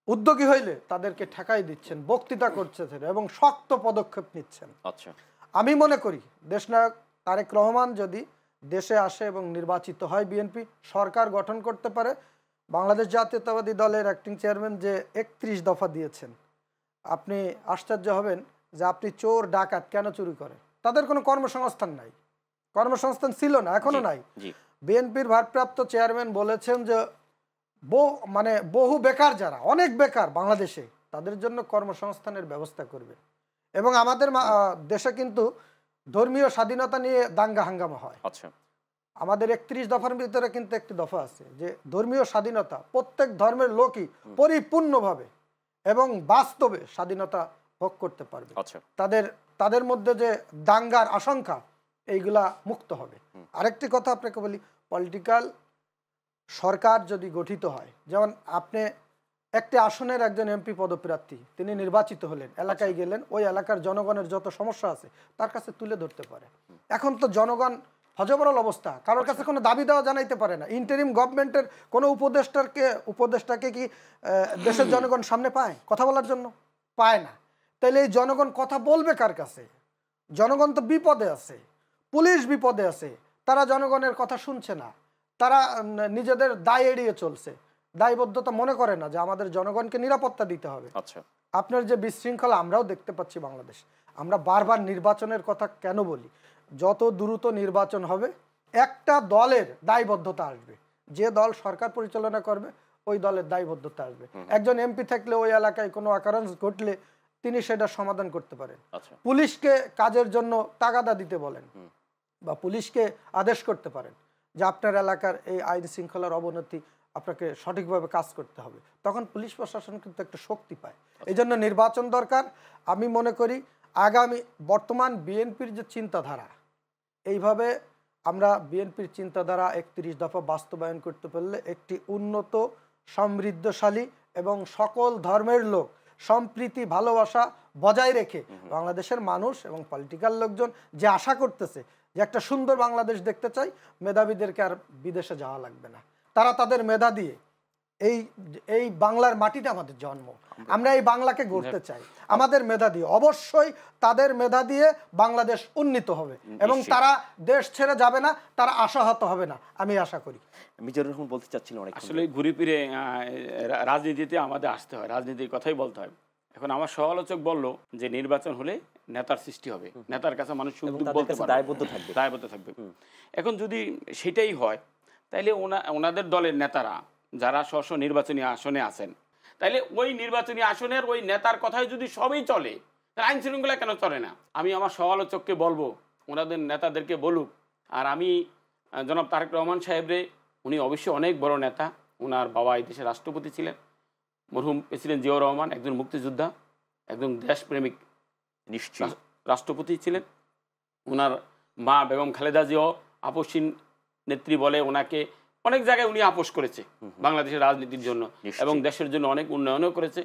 উদ্যোগী হইলে তাদেরকে ঠেকাই দিচ্ছেন, বক্তৃতা করছেন এবং শক্ত পদক্ষেপ নিচ্ছেন। আচ্ছা, আমি মনে করি দেশনায়ক তারেক রহমান যদি দেশে আসে এবং নির্বাচিত হয়, বিএনপি সরকার গঠন করতে পারে। বাংলাদেশ জাতীয়তাবাদী দলের অ্যাক্টিং চেয়ারম্যান যে 31 দফা দিয়েছেন, আপনি আশ্চর্য হবেন যে আপনি চোর ডাকাত কেন চুরি করে, তাদের কোনো কর্মসংস্থান নাই, কর্মসংস্থান ছিল না, এখনো নাই। বিএনপির ভারপ্রাপ্ত চেয়ারম্যান বলেছেন যে বহু বেকার, যারা অনেক বেকার বাংলাদেশে, তাদের জন্য কর্মসংস্থানের ব্যবস্থা করবে। এবং আমাদের দেশে কিন্তু ধর্মীয় স্বাধীনতা নিয়ে দাঙ্গা হাঙ্গামা হয়। আচ্ছা, আমাদের 31 দফার ভিতরে কিন্তু একটি দফা আছে যে ধর্মীয় স্বাধীনতা প্রত্যেক ধর্মের লোকই পরিপূর্ণভাবে এবং বাস্তবে স্বাধীনতা ভোগ করতে পারবে। তাদের মধ্যে যে দাঙ্গার আশঙ্কা, এইগুলা মুক্ত হবে। আরেকটি কথা আপনাকে বলি, পলিটিক্যাল সরকার যদি গঠিত হয়, যেমন আপনি একটি আসনের একজন এমপি পদপ্রার্থী, তিনি নির্বাচিত হলেন, এলাকায় গেলেন, ওই এলাকার জনগণের যত সমস্যা আছে তার কাছে তুলে ধরতে পারে। এখন তো জনগণ হযবরল অবস্থা, কারোর কাছে কোনো দাবি দেওয়া জানাইতে পারে না। ইন্টারিম গভর্নমেন্টের কোনো উপদেষ্টাকে কি দেশের জনগণ সামনে পায় কথা বলার জন্য? পায় না। তাইলে এই জনগণ কথা বলবে কার কাছে? জনগণ তো বিপদে আছে, পুলিশ বিপদে আছে, তারা জনগণের কথা শুনছে না। তারা নিজেদের দায় এড়িয়ে চলছে, দায়বদ্ধতা মনে করে না যে আমাদের জনগণকে নিরাপত্তা দিতে হবে। আচ্ছা, আপনার যে বিশৃঙ্খলা আমরাও দেখতে পাচ্ছি বাংলাদেশ, আমরা বারবার নির্বাচনের কথা কেন বলি? যত দ্রুত নির্বাচন হবে একটা দলের দায়বদ্ধতা আসবে, যে দল সরকার পরিচালনা করবে ওই দলের দায়বদ্ধতা আসবে। একজন এমপি থাকলে ওই এলাকায় কোনো অকারেন্স ঘটলে তিনি সেটা সমাধান করতে পারেন। পুলিশকে কাজের জন্য তাগাদা দিতে বলেন বা পুলিশকে আদেশ করতে পারেন যে আপনার এলাকার এই আইন শৃঙ্খলার অবনতি, আপনাকে সঠিকভাবে কাজ করতে হবে, তখন পুলিশ প্রশাসন কিন্তু একটা শক্তি পায়। এই জন্য নির্বাচন দরকার। আমি মনে করি আগামী বর্তমান বিএনপির যে চিন্তাধারা, এইভাবে আমরা বিএনপির চিন্তাধারা 31 দফা বাস্তবায়ন করতে পারলে একটি উন্নত, সমৃদ্ধশালী এবং সকল ধর্মের লোক সম্প্রীতি ভালোবাসা বজায় রেখে বাংলাদেশের মানুষ এবং পলিটিক্যাল লোকজন যে আশা করতেছে যে একটা সুন্দর বাংলাদেশ দেখতে চাই, মেধাবীদেরকে আর বিদেশে যাওয়া লাগবে না। তারা তাদের মেধা দিয়ে এই বাংলার মাটিতে আমাদের জন্ম, আমরা এই বাংলাকে গড়তে চাই আমাদের মেধা দিয়ে। অবশ্যই তাদের মেধা দিয়ে বাংলাদেশ উন্নীত হবে এবং তারা দেশ ছেড়ে যাবে না, তারা আশাহত হবে না, আমি আশা করি। মিজানুর রহমান বলতে চাচ্ছিলেন অনেক। আসলে ঘুরে ফিরে রাজনীতিতে আমাদের আসতে হয়, রাজনীতির কথাই বলতে হয়। এখন আমার সমালোচক বলল যে নির্বাচন হলে নেতার সৃষ্টি হবে, নেতার কাছে মানুষ বলতে পারবে, দায়বদ্ধ থাকবে। এখন যদি সেটাই হয় তাইলে ওনাদের দলের নেতারা যারা স্ব নির্বাচনী আসনে আছেন, তাইলে ওই নির্বাচনী আসনের ওই নেতার কথায় যদি সবই চলে, তাহলে আইন শৃঙ্খলা কেন চলে না? আমি আমার সমালোচককে বলবো ওনাদের নেতাদেরকে বলুক। আর আমি জনাব তারেক রহমান সাহেবরে, উনি অবশ্যই অনেক বড় নেতা, ওনার বাবা এই দেশের রাষ্ট্রপতি ছিলেন, মরহুম প্রেসিডেন্ট জিয়াউর রহমান একজন মুক্তিযোদ্ধা, একজন দেশপ্রেমিক নিশ্চয় রাষ্ট্রপতি ছিলেন। ওনার মা বেগম খালেদা জিয়াও আপসীন নেত্রী বলে ওনাকে অনেক জায়গায় উনি আপোষ করেছে বাংলাদেশের রাজনীতির জন্য এবং দেশের জন্য অনেক উন্নয়নও করেছে।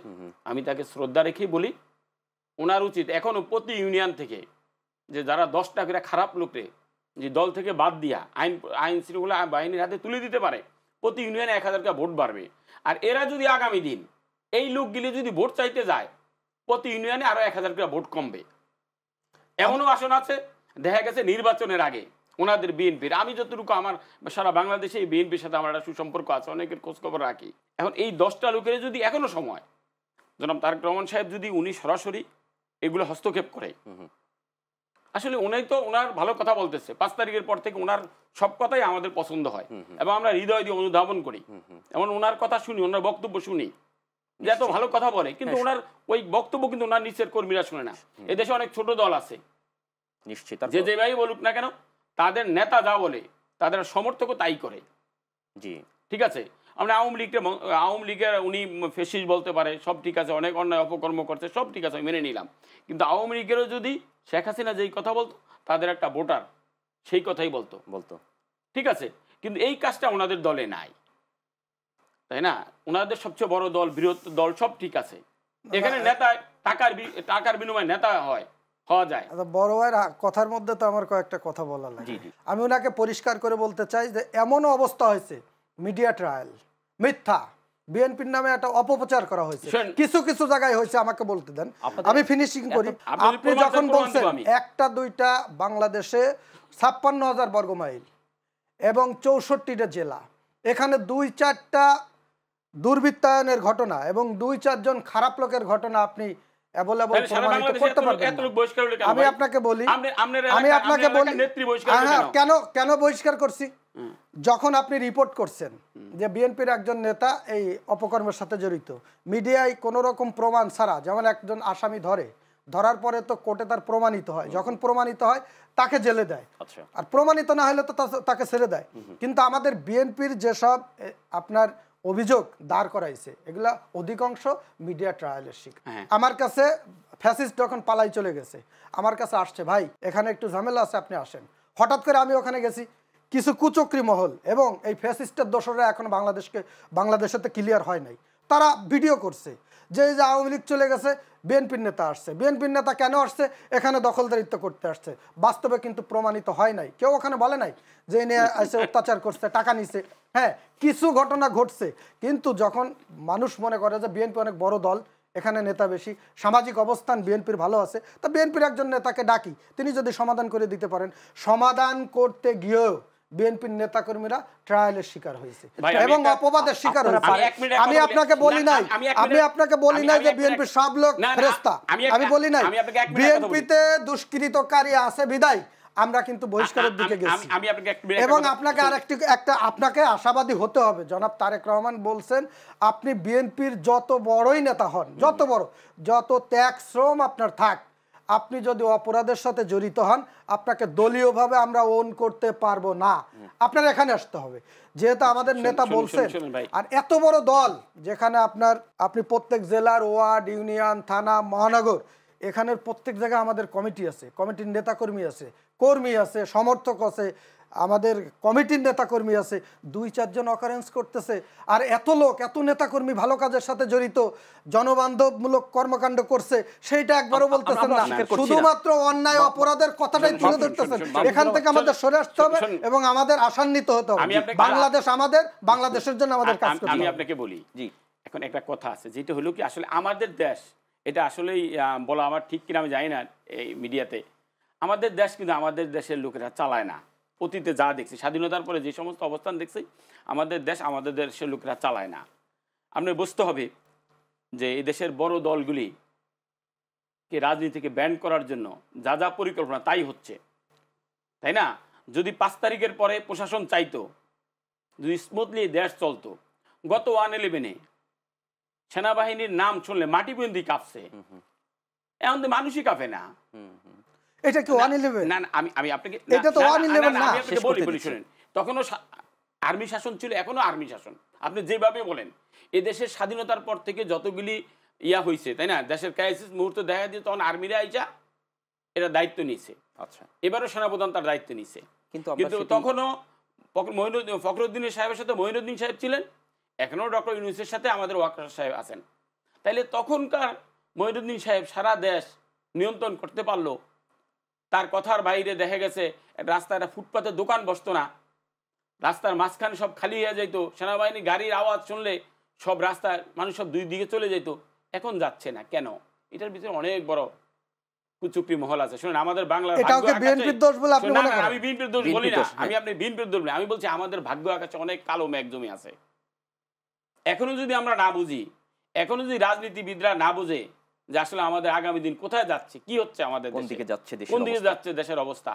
আমি তাকে শ্রদ্ধা রেখেই বলি ওনার উচিত এখনও প্রতি ইউনিয়ন থেকে যে যারা 10টা করে খারাপ লোকরে যে দল থেকে বাদ দিয়া আইন শৃঙ্খলা বাহিনীর হাতে তুলে দিতে পারে, প্রতি ইউনিয়নে 1000 টাকা ভোট বাড়বে। আর এরা যদি আগামী দিন এই লোকগুলি যদি ভোট চাইতে যায়, প্রতি ইউনিয়নে আরো 1000 টাকা ভোট কমবে। এমনও আসন আছে দেখা গেছে নির্বাচনের আগে ওনাদের বিএনপির, আমি যতটুকু আমার সারা বাংলাদেশে এই বিএনপির সাথে আমার একটা সুসম্পর্ক আছে, অনেকের খোঁজখবর রাখি। এখন এই 10টা লোকের যদি এখনো সময়, জনাব তারেক রহমান সাহেব যদি উনি সরাসরি এগুলো হস্তক্ষেপ করে, আসলে উনি তো ওনার ভালো কথা বলতেছে, 5 তারিখের পর থেকে ওনার সব কথাই আমাদের পছন্দ হয় এবং আমরা হৃদয় দিয়ে অনুধাবন করি। এমন ওনার কথা শুনি, ওনার বক্তব্য শুনি যে এত ভালো কথা বলে, কিন্তু ওনার ওই বক্তব্য কিন্তু ওনার নিচের কর্মীরা শুনে না। এদেশে অনেক ছোট দল আছে নিশ্চিত, যে যেভাবে বলুক না কেন তাদের নেতা যা বলে তাদের সমর্থকও তাই করে। জি ঠিক আছে, আমরা আওয়ামী লীগের উনি ফেসিস্ট বলতে পারে, সব ঠিক আছে, অনেক অন্যায় অপকর্ম করছে, সব ঠিক আছে, মেনে নিলাম। কিন্তু আওয়ামী লীগেরও যদি শেখ হাসিনা যেই কথা বলতো, তাদের একটা ভোটার সেই কথাই বলতো, ঠিক আছে। কিন্তু এই কাজটা ওনাদের দলে নাই, তাই না? ওনাদের সবচেয়ে বড় দল, বৃহত্তর দল, সব ঠিক আছে। এখানে নেতা টাকার বিনিময়ে নেতা হওয়া যায়। বড় ভাইয়ের কথার মধ্যে তো আমার কয়েকটা কথা বলা লাগে। আমি ওনাকে পরিষ্কার করে বলতে চাই যে এমনও অবস্থা হয়েছে, মিডিয়া ট্রায়াল মিথ্যা, বিএনপির নামে একটা অপপ্রচার করা হয়েছে, কিছু কিছু জায়গায় হয়েছে। আমাকে বলতে দেন, আমি ফিনিশিং করি। আপনি যখন বলছেন 1টা 2টা বাংলাদেশে 56,000 বর্গ মাইল এবং 64টা জেলা, এখানে 2-4টা দুর্বৃত্তায়নের ঘটনা এবং 2-4 জন খারাপ লোকের ঘটনা আপনি আমি আপনাকে বলি কেন বহিষ্কার করছি। যখন আপনি রিপোর্ট করছেন যে বিএনপির একজন নেতা এই অপকর্মের সাথে জড়িত, মিডিয়ায় কোনো রকম প্রমাণ ছাড়া, যেমন একজন আসামি ধরার পরে তো কোর্টে তার প্রমাণিত হয়, যখন প্রমাণিত হয় তাকে জেলে দেয়, আর প্রমাণিত না হলে তো তাকে ছেড়ে দেয়। কিন্তু আমাদের বিএনপির যেসব আপনার অভিযোগ দাঁড় করাইছে, এগুলা অধিকাংশ মিডিয়া ট্রায়ালের শিকার। আমার কাছে ফ্যাসিস্ট যখন পালাই চলে গেছে, আমার কাছে আসছে, ভাই এখানে একটু ঝামেলা আছে, আপনি আসেন। হঠাৎ করে আমি ওখানে গেছি, কিছু কুচক্রী মহল এবং এই ফ্যাসিস্টের দোসররা এখন বাংলাদেশে ক্লিয়ার হয় নাই, তারা ভিডিও করছে যে আওয়ামী লীগ চলে গেছে, বিএনপির নেতা আসছে। বিএনপির নেতা কেন আসছে? এখানে দখলদারিত্ব করতে আসছে। বাস্তবে কিন্তু প্রমাণিত হয় নাই, কেউ ওখানে বলে নাই যে নিয়ে এসে অত্যাচার করছে, টাকা নিছে। হ্যাঁ, কিছু ঘটনা ঘটছে, কিন্তু যখন মানুষ মনে করে যে বিএনপি অনেক বড় দল, এখানে নেতা বেশি, সামাজিক অবস্থান বিএনপির ভালো আছে, তা বিএনপির একজন নেতাকে ডাকি, তিনি যদি সমাধান করে দিতে পারেন। সমাধান করতে গিয়েও বিএনপির নেতাকর্মীরা ট্রায়ালের শিকার হয়েছে ভাই, এবং অপবাদের শিকার হয়েছে। আমি আপনাকে বলি নাই, আমি আপনাকে বলি নাই যে বিএনপির সব লোক ফেরেশতা, আমি বলি নাই। বিএনপিতে দুষ্কৃতকারী আছে বিদায় আমরা কিন্তু বহিষ্কারের দিকে গেছি। এবং আপনাকে আপনাকে আশাবাদী হতে হবে। জনাব তারেক রহমান বলছেন আপনি বিএনপির যত বড়ই নেতা হন, যত বড়, যত ত্যাগ শ্রম আপনার থাক, আপনি যদি অপরাধের সাথে জড়িত হন আপনাকে দলীয়ভাবে আমরা ওন করতে পারবো না, আপনার এখানে আসতে হবে। যেহেতু আমাদের নেতা বলছেন, আর এত বড় দল যেখানে আপনি প্রত্যেক জেলার ওয়ার্ড, ইউনিয়ন, থানা, মহানগর, এখানের প্রত্যেক জায়গায় আমাদের কমিটি আছে, কমিটির নেতাকর্মী আছে, কর্মী আছে, সমর্থক আছে, আমাদের কমিটির নেতাকর্মী আছে। 2-4 জন অকারেন্স করতেছে আর এত লোক, এত নেতাকর্মী ভালো কাজের সাথে জড়িত, জনবান্ধবমূলক কর্মকাণ্ড করছে, সেইটা একবারও বলতেছেন না, শুধুমাত্র অন্যায় অপরাধের কথাটাই তুলে ধরতেছেন। এখান থেকে আমাদের সরে আসতে হবে এবং আমাদের আশান্বিত হতে হবে। বাংলাদেশ আমাদের, বাংলাদেশের জন্য আমাদের কাজ করতে হবে। আমি আপনাকে বলি, এখন একটা কথা আছে যেটা হলো কি, আসলে আমাদের দেশ, এটা আসলেই বলা আমার ঠিক কিনা আমি জানি না এই মিডিয়াতে, আমাদের দেশ কিন্তু আমাদের দেশের লোকেরা চালায় না। অতীতে যা দেখছি, স্বাধীনতার পরে যে সমস্ত অবস্থান দেখছি, আমাদের দেশ আমাদের দেশের লোকেরা চালায় না। আপনার বুঝতে হবে যে এই দেশের বড় দলগুলিকে রাজনীতিকে ব্যান করার জন্য যা যা পরিকল্পনা তাই হচ্ছে, তাই না? যদি 5 তারিখের পরে প্রশাসন চাইতো, যদি স্মুথলি দেশ চলতো, গত 1/11-এ সেনাবাহিনীর নাম শুনলে মাটি পর্যন্ত কাঁপছে, এখন তো মানুষই কাঁপে না। এটা কি 1/11? না না, আমি আপনাকে, এটা তো 1/11 না, আমি আপনাকে বলি শুনেন, তখনও আর্মি শাসন ছিল, এখনো আর্মি শাসন। আপনি যেভাবে বলেন, এই দেশের স্বাধীনতার পর থেকে যতগুলি হয়েছে, তাই না, দেশের ক্রাইসিস মুহূর্তে দেখা দিয়ে তখন আর্মিরা আইসা এটা দায়িত্ব নিয়েছে। আচ্ছা, এবারও সেনাপ্রধান তার দায়িত্ব নিয়েছে, কিন্তু তখনও ফখরুদ্দিনের সাহেবের সাথে মঈনুদ্দিন সাহেব ছিলেন, এখনো ডক্টর ইউনূসের সাথে আমাদের ওয়াকার সাহেব আছেন। তাইলে তখনকার মঈনুদ্দিন সাহেব সারা দেশ নিয়ন্ত্রণ করতে পারলো। তার কথার বাইরে দেখা গেছে রাস্তায় একটা ফুটপাতে দোকান বসতো না, রাস্তার মাঝখানে সব খালি হয়ে যেত, সেনাবাহিনী গাড়ির আওয়াজ শুনলে সব রাস্তায় মানুষ সব দুই দিকে চলে যেত। এখন যাচ্ছে না কেন? এটার ভিতরে অনেক বড় কুচুকরি মহল আছে। শুনুন, আমাদের বাংলার আমি বিএনপির দোষ বলি না, আমি আপনি বিএনপির দোষ বলি, আমি বলছি আমাদের ভাগ্য আকাশে অনেক কালো মেঘ জমে আছে। এখনো যদি আমরা না বুঝি, এখনো যদি রাজনীতিবিদরা না বুঝে যে আসলে আমাদের আগামী দিন কোথায় যাচ্ছে, কি হচ্ছে, আমাদের কোন দিকে যাচ্ছে দেশের অবস্থা,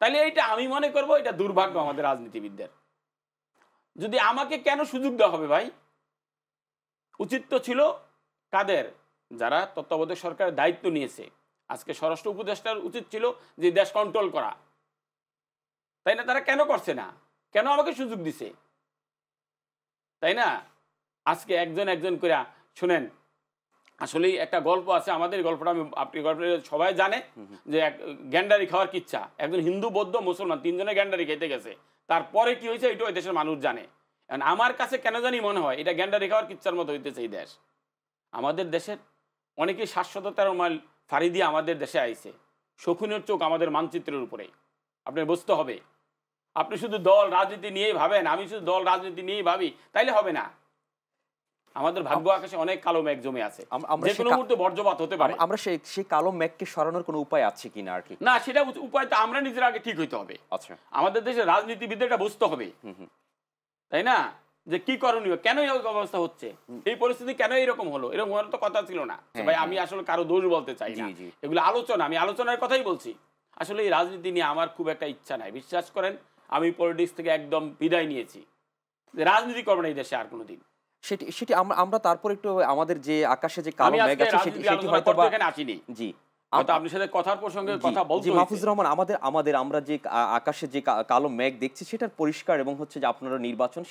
তাহলে এইটা আমি মনে করব এটা দুর্ভাগ্য আমাদের রাজনীতিবিদদের। যদি আমাকে কেন সুযোগ দেওয়া হবে ভাই? উচিত তো ছিল কাদের, যারা তত্ত্বাবধায়ক সরকারের দায়িত্ব নিয়েছে, আজকে স্বরাষ্ট্র উপদেষ্টার উচিত ছিল যে দেশ কন্ট্রোল করা, তাই না? তারা কেন করছে না? কেন আমাকে সুযোগ দিছে, তাই না? আজকে একজন একজন করে শুনেন, আসলেই একটা গল্প আছে, আমাদের গল্পটা আপনি গল্পটা সবাই জানে, যে গ্যান্ডারি খাওয়ার কিচ্ছা, একজন হিন্দু, বৌদ্ধ, মুসলমান 3 জনে গ্যান্ডারি খেতে গেছে, তারপরে কি হয়েছে এটা ওই দেশের মানুষ জানে। আমার কাছে কেন জানি মনে হয় এটা গ্যান্ডারি খাওয়ার কিচ্ছার মতো হইতেছে এই দেশ। আমাদের দেশের অনেকেই 713 মাইল ফাড়ি দিয়ে আমাদের দেশে আইছে, শকুনের চোখ আমাদের মানচিত্রের উপরে। আপনার বুঝতে হবে, আপনি শুধু দল রাজনীতি নিয়েই ভাবেন, আমি শুধু দল রাজনীতি নিয়েই ভাবি, তাইলে হবে না। আমাদের ভাগ্য আকাশে অনেক কালো মেঘ জমে আছে, যে কোনো মুহূর্তে বজ্রপাত হতে পারে। আমরা সেই কালো মেঘকে সরানোর কোনো উপায় আছে কিনা আর কি? না, সেটা উপায় তো আমরা নিজের আগে ঠিক হইতে হবে। আচ্ছা, আমাদের দেশের রাজনীতিবিদরা বুঝতে হবে, তাই না, যে কি করণীয়, কেন এই অবস্থা হচ্ছে, এই পরিস্থিতি কেন এরকম হলো, এরকম হওয়ার তো কথা ছিল না। ভাই আমি আসলে কারো দোষ বলতে চাই না, এগুলো আলোচনা, আমি আলোচনার কথাই বলছি। আসলে এই রাজনীতি নিয়ে আমার খুব একটা ইচ্ছা নাই, বিশ্বাস করেন। আমি পলিটিক্স থেকে একদম বিদায় নিয়েছি, যে রাজনীতি করবো না এই দেশে আর কোনোদিন। সেটি আমরা তারপর একটু আমাদের যে আকাশে যে কালো মেঘ আছে সেটি হয়তো বা এখানে আসেনি। জি, আপনার সাথে কথার প্রসঙ্গে কথা বলতে হইছে। মাহফুজুর রহমান, আমরা যে আকাশে যে কালো মেঘ দেখছি সেটার পরিষ্কার, এবং হচ্ছে যে আপনারা নির্বাচন,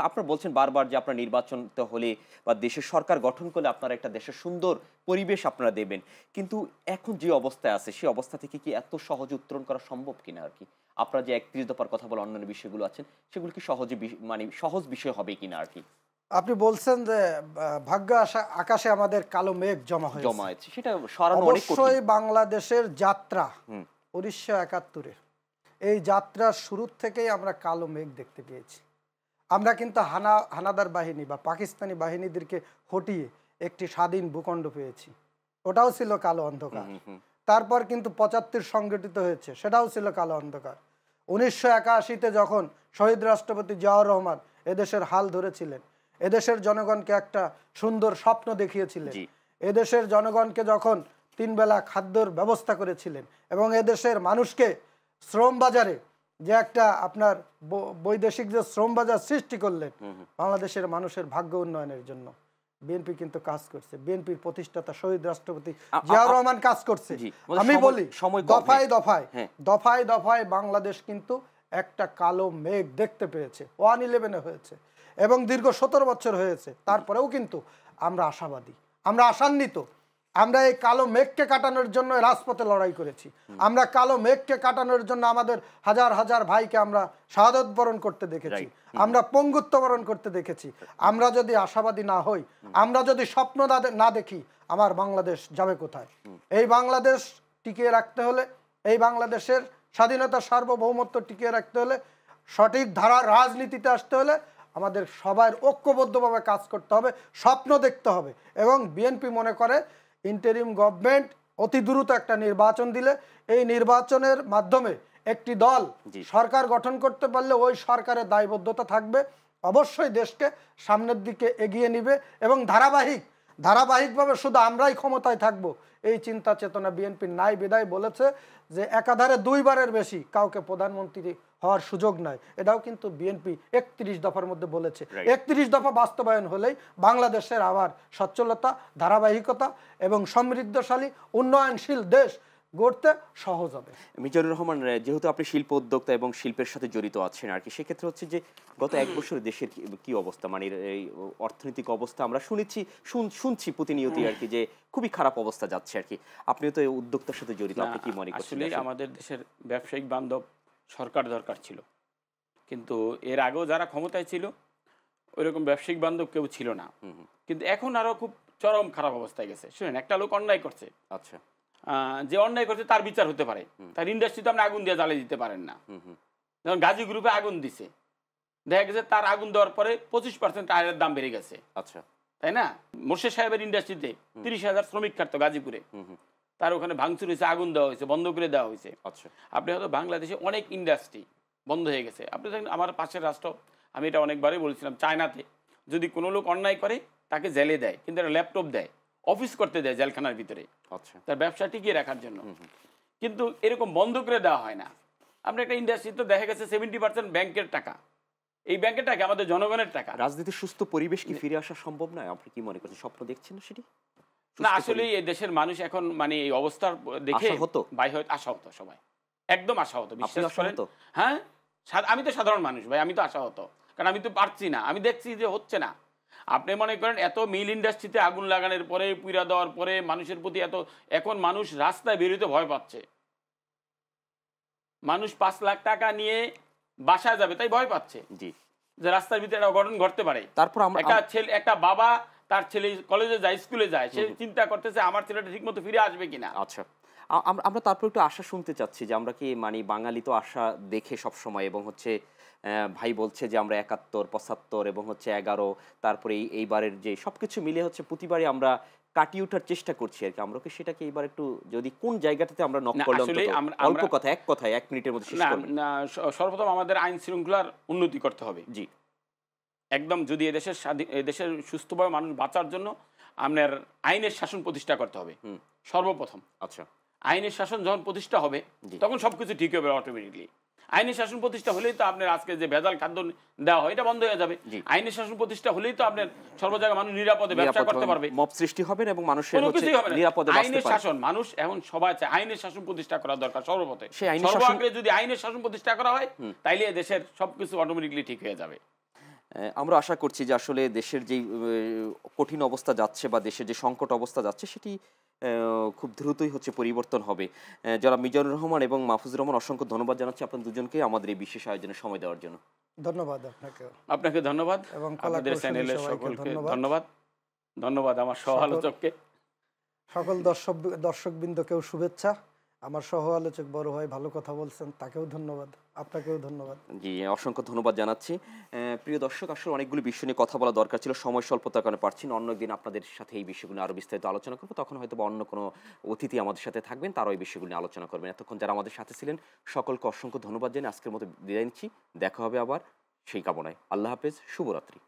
আপনারা বলছেন বারবার যে আপনারা নির্বাচন হলে বা দেশের সরকার গঠন করলে আপনারা একটা দেশের সুন্দর পরিবেশ আপনারা দেবেন, কিন্তু এখন যে অবস্থায় আছে সেই অবস্থা থেকে কি এত সহজে উত্তরণ করা সম্ভব কিনা আর কি? আপনারা যে 31 দফার কথা বলে অন্যান্য বিষয়গুলো আছেন, সেগুলো কি সহজ বিষয় হবে কিনা আর কি? আপনি বলছেন যে ভাগ্য আকাশে আমাদের কালো মেঘ জমা হয়েছে, সেটা সরানো অনেক কঠিন। অবশ্যই বাংলাদেশের যাত্রা 1971-এর এই যাত্রার শুরু থেকেই আমরা কালো মেঘ দেখতে পেয়েছি। আমরা কিন্তু হানাদার বাহিনী বা পাকিস্তানি বাহিনীদেরকে হটিয়ে একটি স্বাধীন ভূখণ্ড পেয়েছি, ওটাও ছিল কালো অন্ধকার। তারপর কিন্তু 75 সংগঠিত হয়েছে, সেটাও ছিল কালো অন্ধকার। 1981-তে যখন শহীদ রাষ্ট্রপতি জিয়াউর রহমান এদেশের হাল ধরেছিলেন, এদেশের জনগণকে একটা সুন্দর স্বপ্ন দেখিয়েছিলেন, এদেশের জনগণকে যখন 3 বেলা খাদ্যর ব্যবস্থা করেছিলেন এবং এদেশের মানুষকে শ্রম বাজারে যে একটা আপনার বৈদেশিক যে শ্রম বাজার সৃষ্টি করলেন বাংলাদেশের মানুষের ভাগ্য উন্নয়নের জন্য, বিএনপি কিন্তু কাজ করছে। বিএনপির প্রতিষ্ঠাতা শহীদ রাষ্ট্রপতি জিয়াউর রহমান কাজ করছে। আমি বলি দফায় দফায় দফায় দফায় বাংলাদেশ কিন্তু একটা কালো মেঘ দেখতে পেয়েছে। 1/11 হয়েছে এবং দীর্ঘ 17 বছর হয়েছে, তারপরেও কিন্তু আমরা আশাবাদী, আমরা আশান্বিত। আমরা এই কালো মেঘকে কাটানোর জন্য রাজপথে লড়াই করেছি। আমরা কালো মেঘকে কাটানোর জন্য আমাদের হাজার হাজার ভাইকে আমরা শাহাদত বরণ করতে দেখেছি, আমরা পঙ্গুত্ব বরণ করতে দেখেছি। আমরা যদি আশাবাদী না হই, আমরা যদি স্বপ্ন না দেখি, আমার বাংলাদেশ যাবে কোথায়? এই বাংলাদেশ টিকিয়ে রাখতে হলে, এই বাংলাদেশের স্বাধীনতা সার্বভৌমত্ব টিকিয়ে রাখতে হলে, সঠিক ধারার রাজনীতিতে আসতে হলে আমাদের সবার ঐক্যবদ্ধভাবে কাজ করতে হবে, স্বপ্ন দেখতে হবে। এবং বিএনপি মনে করে ইন্টারিম গভর্নমেন্ট অতি দ্রুত একটা নির্বাচন দিলে, এই নির্বাচনের মাধ্যমে একটি দল সরকার গঠন করতে পারলে ওই সরকারের দায়বদ্ধতা থাকবে, অবশ্যই দেশকে সামনের দিকে এগিয়ে নিবে এবং ধারাবাহিকভাবে শুধু আমরাই ক্ষমতায় থাকব এই চিন্তা চেতনা বিএনপির নাই। বিদায় বলেছে যে একাধারে 2 বারের বেশি কাউকে প্রধানমন্ত্রী হওয়ার সুযোগ নাই। এটাও কিন্তু বিএনপি 31 দফার মধ্যে বলেছে। 31 দফা বাস্তবায়ন হলেই বাংলাদেশের আবার সচ্ছলতা, ধারাবাহিকতা এবং সমৃদ্ধশালী উন্নয়নশীল দেশ গড়তে সহজ হবে। মিজানুর রহমান, যেহেতু আপনি শিল্প উদ্যোক্তা এবং শিল্পের সাথে জড়িত আছেন আর কি, সেক্ষেত্রে হচ্ছে যে গত 1 বছরে দেশের কি অবস্থা, মানে এই অর্থনৈতিক অবস্থা আমরা শুনছি প্রতিনিয়তই আর কি, যে খুবই খারাপ অবস্থা যাচ্ছে আর কি। আপনিও তো এই উদ্যোক্তার সাথে জড়িত, আপনি কি মনে করছেন? আসলে আমাদের দেশের ব্যবসায়িক বান্ধব সরকার দরকার ছিল, কিন্তু এর আগেও যারা ক্ষমতায় ছিল ওইরকম ব্যবসায়িক বান্ধব কেউ ছিল না। কিন্তু এখন আরো খুব চরম খারাপ অবস্থায় গেছে। শুনেন, একটা লোক অন্যায় করছে, আচ্ছা, যে অন্যায় করছে তার বিচার হতে পারে, তার ইন্ডাস্ট্রিতে আপনি আগুন দিয়ে জ্বালিয়ে দিতে পারেন না। যেমন গাজী গ্রুপে আগুন দিছে, দেখা গেছে তার আগুন দেওয়ার পরে 25% টায়ারের দাম বেড়ে গেছে, আচ্ছা, তাই না? মোর্শেদ সাহেবের ইন্ডাস্ট্রিতে 30,000 শ্রমিক খাটতো গাজীপুরে, তার ওখানে ভাঙচুর হয়েছে, আগুন দেওয়া হয়েছে, বন্ধ করে দেওয়া হয়েছে। আচ্ছা, আপনি হয়তো বাংলাদেশে অনেক ইন্ডাস্ট্রি বন্ধ হয়ে গেছে। আপনি দেখেন আমার পাশের রাষ্ট্র, আমি এটা অনেকবারই বলছিলাম, চায়নাতে যদি কোনো লোক অন্যায় করে তাকে জেলে দেয়, কিন্তু একটা ল্যাপটপ দেয়, অফিস করতে দেয় জেলখানার ভিতরে, আচ্ছা, তার ব্যবসা টিকিয়ে রাখার জন্য। কিন্তু এরকম বন্ধ করে দেওয়া হয় না। আপনি একটা ইন্ডাস্ট্রি তো দেখা গেছে 70% ব্যাংকের টাকা, এই ব্যাংকের টাকা আমাদের জনগণের টাকা। রাজনীতির সুস্থ পরিবেশ কি ফিরে আসা সম্ভব নয়? আপনি কি মনে করছেন, স্বপ্ন দেখছেন না সেটি? না, আসলে এই দেশের মানুষ এখন মানে এই অবস্থার দেখে আশা হতো, সবাই একদম আশা হতো, বিশ্বাস করেন। হ্যাঁ, আমি তো সাধারণ মানুষ ভাই, আমি তো আশা হতো, কারণ আমি তো পারছি না, আমি দেখছি যে হচ্ছে না। আপনি মনে করেন এত মিল ইন্ডাস্ট্রিতে আগুন লাগানোর পরে, পুড়া দেওয়ার পরে মানুষের প্রতি এত, এখন মানুষ রাস্তায় বেরোতে ভয় পাচ্ছে। মানুষ 5 লাখ টাকা নিয়ে বাসায় যাবে তাই ভয় পাচ্ছে যে রাস্তার ভিতরে একটা অঘটন ঘটতে পারে। তারপর একটা বাবা তার ছেলে কলেজে যায়, স্কুলে যায়, সে চিন্তা করতেছে আমার ছেলেটা ঠিক মতো ফিরে আসবে কিনা। আচ্ছা, আমরা তারপর একটু আশা শুনতে চাচ্ছি যে আমরা কি মানে বাঙালি তো আশা দেখে সব সময়, এবং হচ্ছে ভাই বলছে যে আমরা 71, 75 এবং হচ্ছে 11, তারপরে এইবারের যে সবকিছু মিলে হচ্ছে প্রতিবারই আমরা কাটিয়ে ওঠার চেষ্টা করছি আর কি। আমরা কি সেটাকে এবার একটু যদি কোন জায়গাটাতে আমরা নক করলাম, অল্প কথা, এক কথায় 1 মিনিটের মধ্যে শেষ করবেন। না, সর্বপ্রথম আমাদের আইন শৃঙ্খলার উন্নতি করতে হবে। জি, একদম। যদি এদেশের সুস্থভাবে মানুষ বাঁচার জন্য আপনার আইনের শাসন প্রতিষ্ঠা করতে হবে সর্বপ্রথম। আচ্ছা, আইনের শাসন যখন প্রতিষ্ঠা হবে তখন সবকিছু ঠিক হবে অটোমেটিকলি। আইনের শাসন প্রতিষ্ঠা হলেই তো আপনার আজকে যে ভেজাল খাদ্য দেওয়া হয় এটা বন্ধ হয়ে যাবে। আইনের শাসন প্রতিষ্ঠা হলেই তো আপনার সর্ব জায়গায় মানুষ নিরাপদে ব্যবসা করতে পারবে, মব সৃষ্টি হবে না এবং মানুষের নিরাপদে বাঁচতে পারবে। আইনের শাসন, মানুষ এখন সবাই চায় আইনের শাসন প্রতিষ্ঠা করা দরকার সর্বপ্রথম। সর্বাগ্রে যদি আইনের শাসন প্রতিষ্ঠা করা হয় তাইলে দেশের সবকিছু অটোমেটিকলি ঠিক হয়ে যাবে। আমরা আশা করছি যে আসলে দেশের যে কঠিন অবস্থা যাচ্ছে বা দেশের যে সংকট অবস্থা যাচ্ছে সেটি খুব দ্রুতই হচ্ছে পরিবর্তন হবে। যারা মিজানুর রহমান এবং মাহফুজুর রহমান, অসংখ্য ধন্যবাদ জানাচ্ছি আপনাদের দুজনকে আমাদের এই বিশেষ আয়োজনে সময় দেওয়ার জন্য। ধন্যবাদ আপনাকে ধন্যবাদ এবং আপনাদের চ্যানেলের সকলকে ধন্যবাদ। ধন্যবাদ আমার সহ আলোচককে, সকল দর্শকবৃন্দকেও শুভেচ্ছা। আমার সহ আলোচক বড় ভাই ভালো কথা বলছেন, তাকেও ধন্যবাদ। আপনাকেও ধন্যবাদ। জি, অসংখ্য ধন্যবাদ জানাচ্ছি। প্রিয় দর্শক, আসলে অনেকগুলো বিষয় নিয়ে কথা বলা দরকার ছিল, সময় স্বল্পতার কারণে পারছি না। অন্য একদিন আপনাদের সাথে এই বিষয়গুলো আরও বিস্তারিত আলোচনা করবো, তখন হয়তো বা অন্য কোনো অতিথি আমাদের সাথে থাকবেন, তারাও এই বিষয়গুলো নিয়ে আলোচনা করবেন। এতক্ষণ যারা আমাদের সাথে ছিলেন সকলকে অসংখ্য ধন্যবাদ জানিয়ে আজকের মতো বিদায় নিচ্ছি। দেখা হবে আবার সেই কামনায়। আল্লাহ হাফেজ, শুভরাত্রি।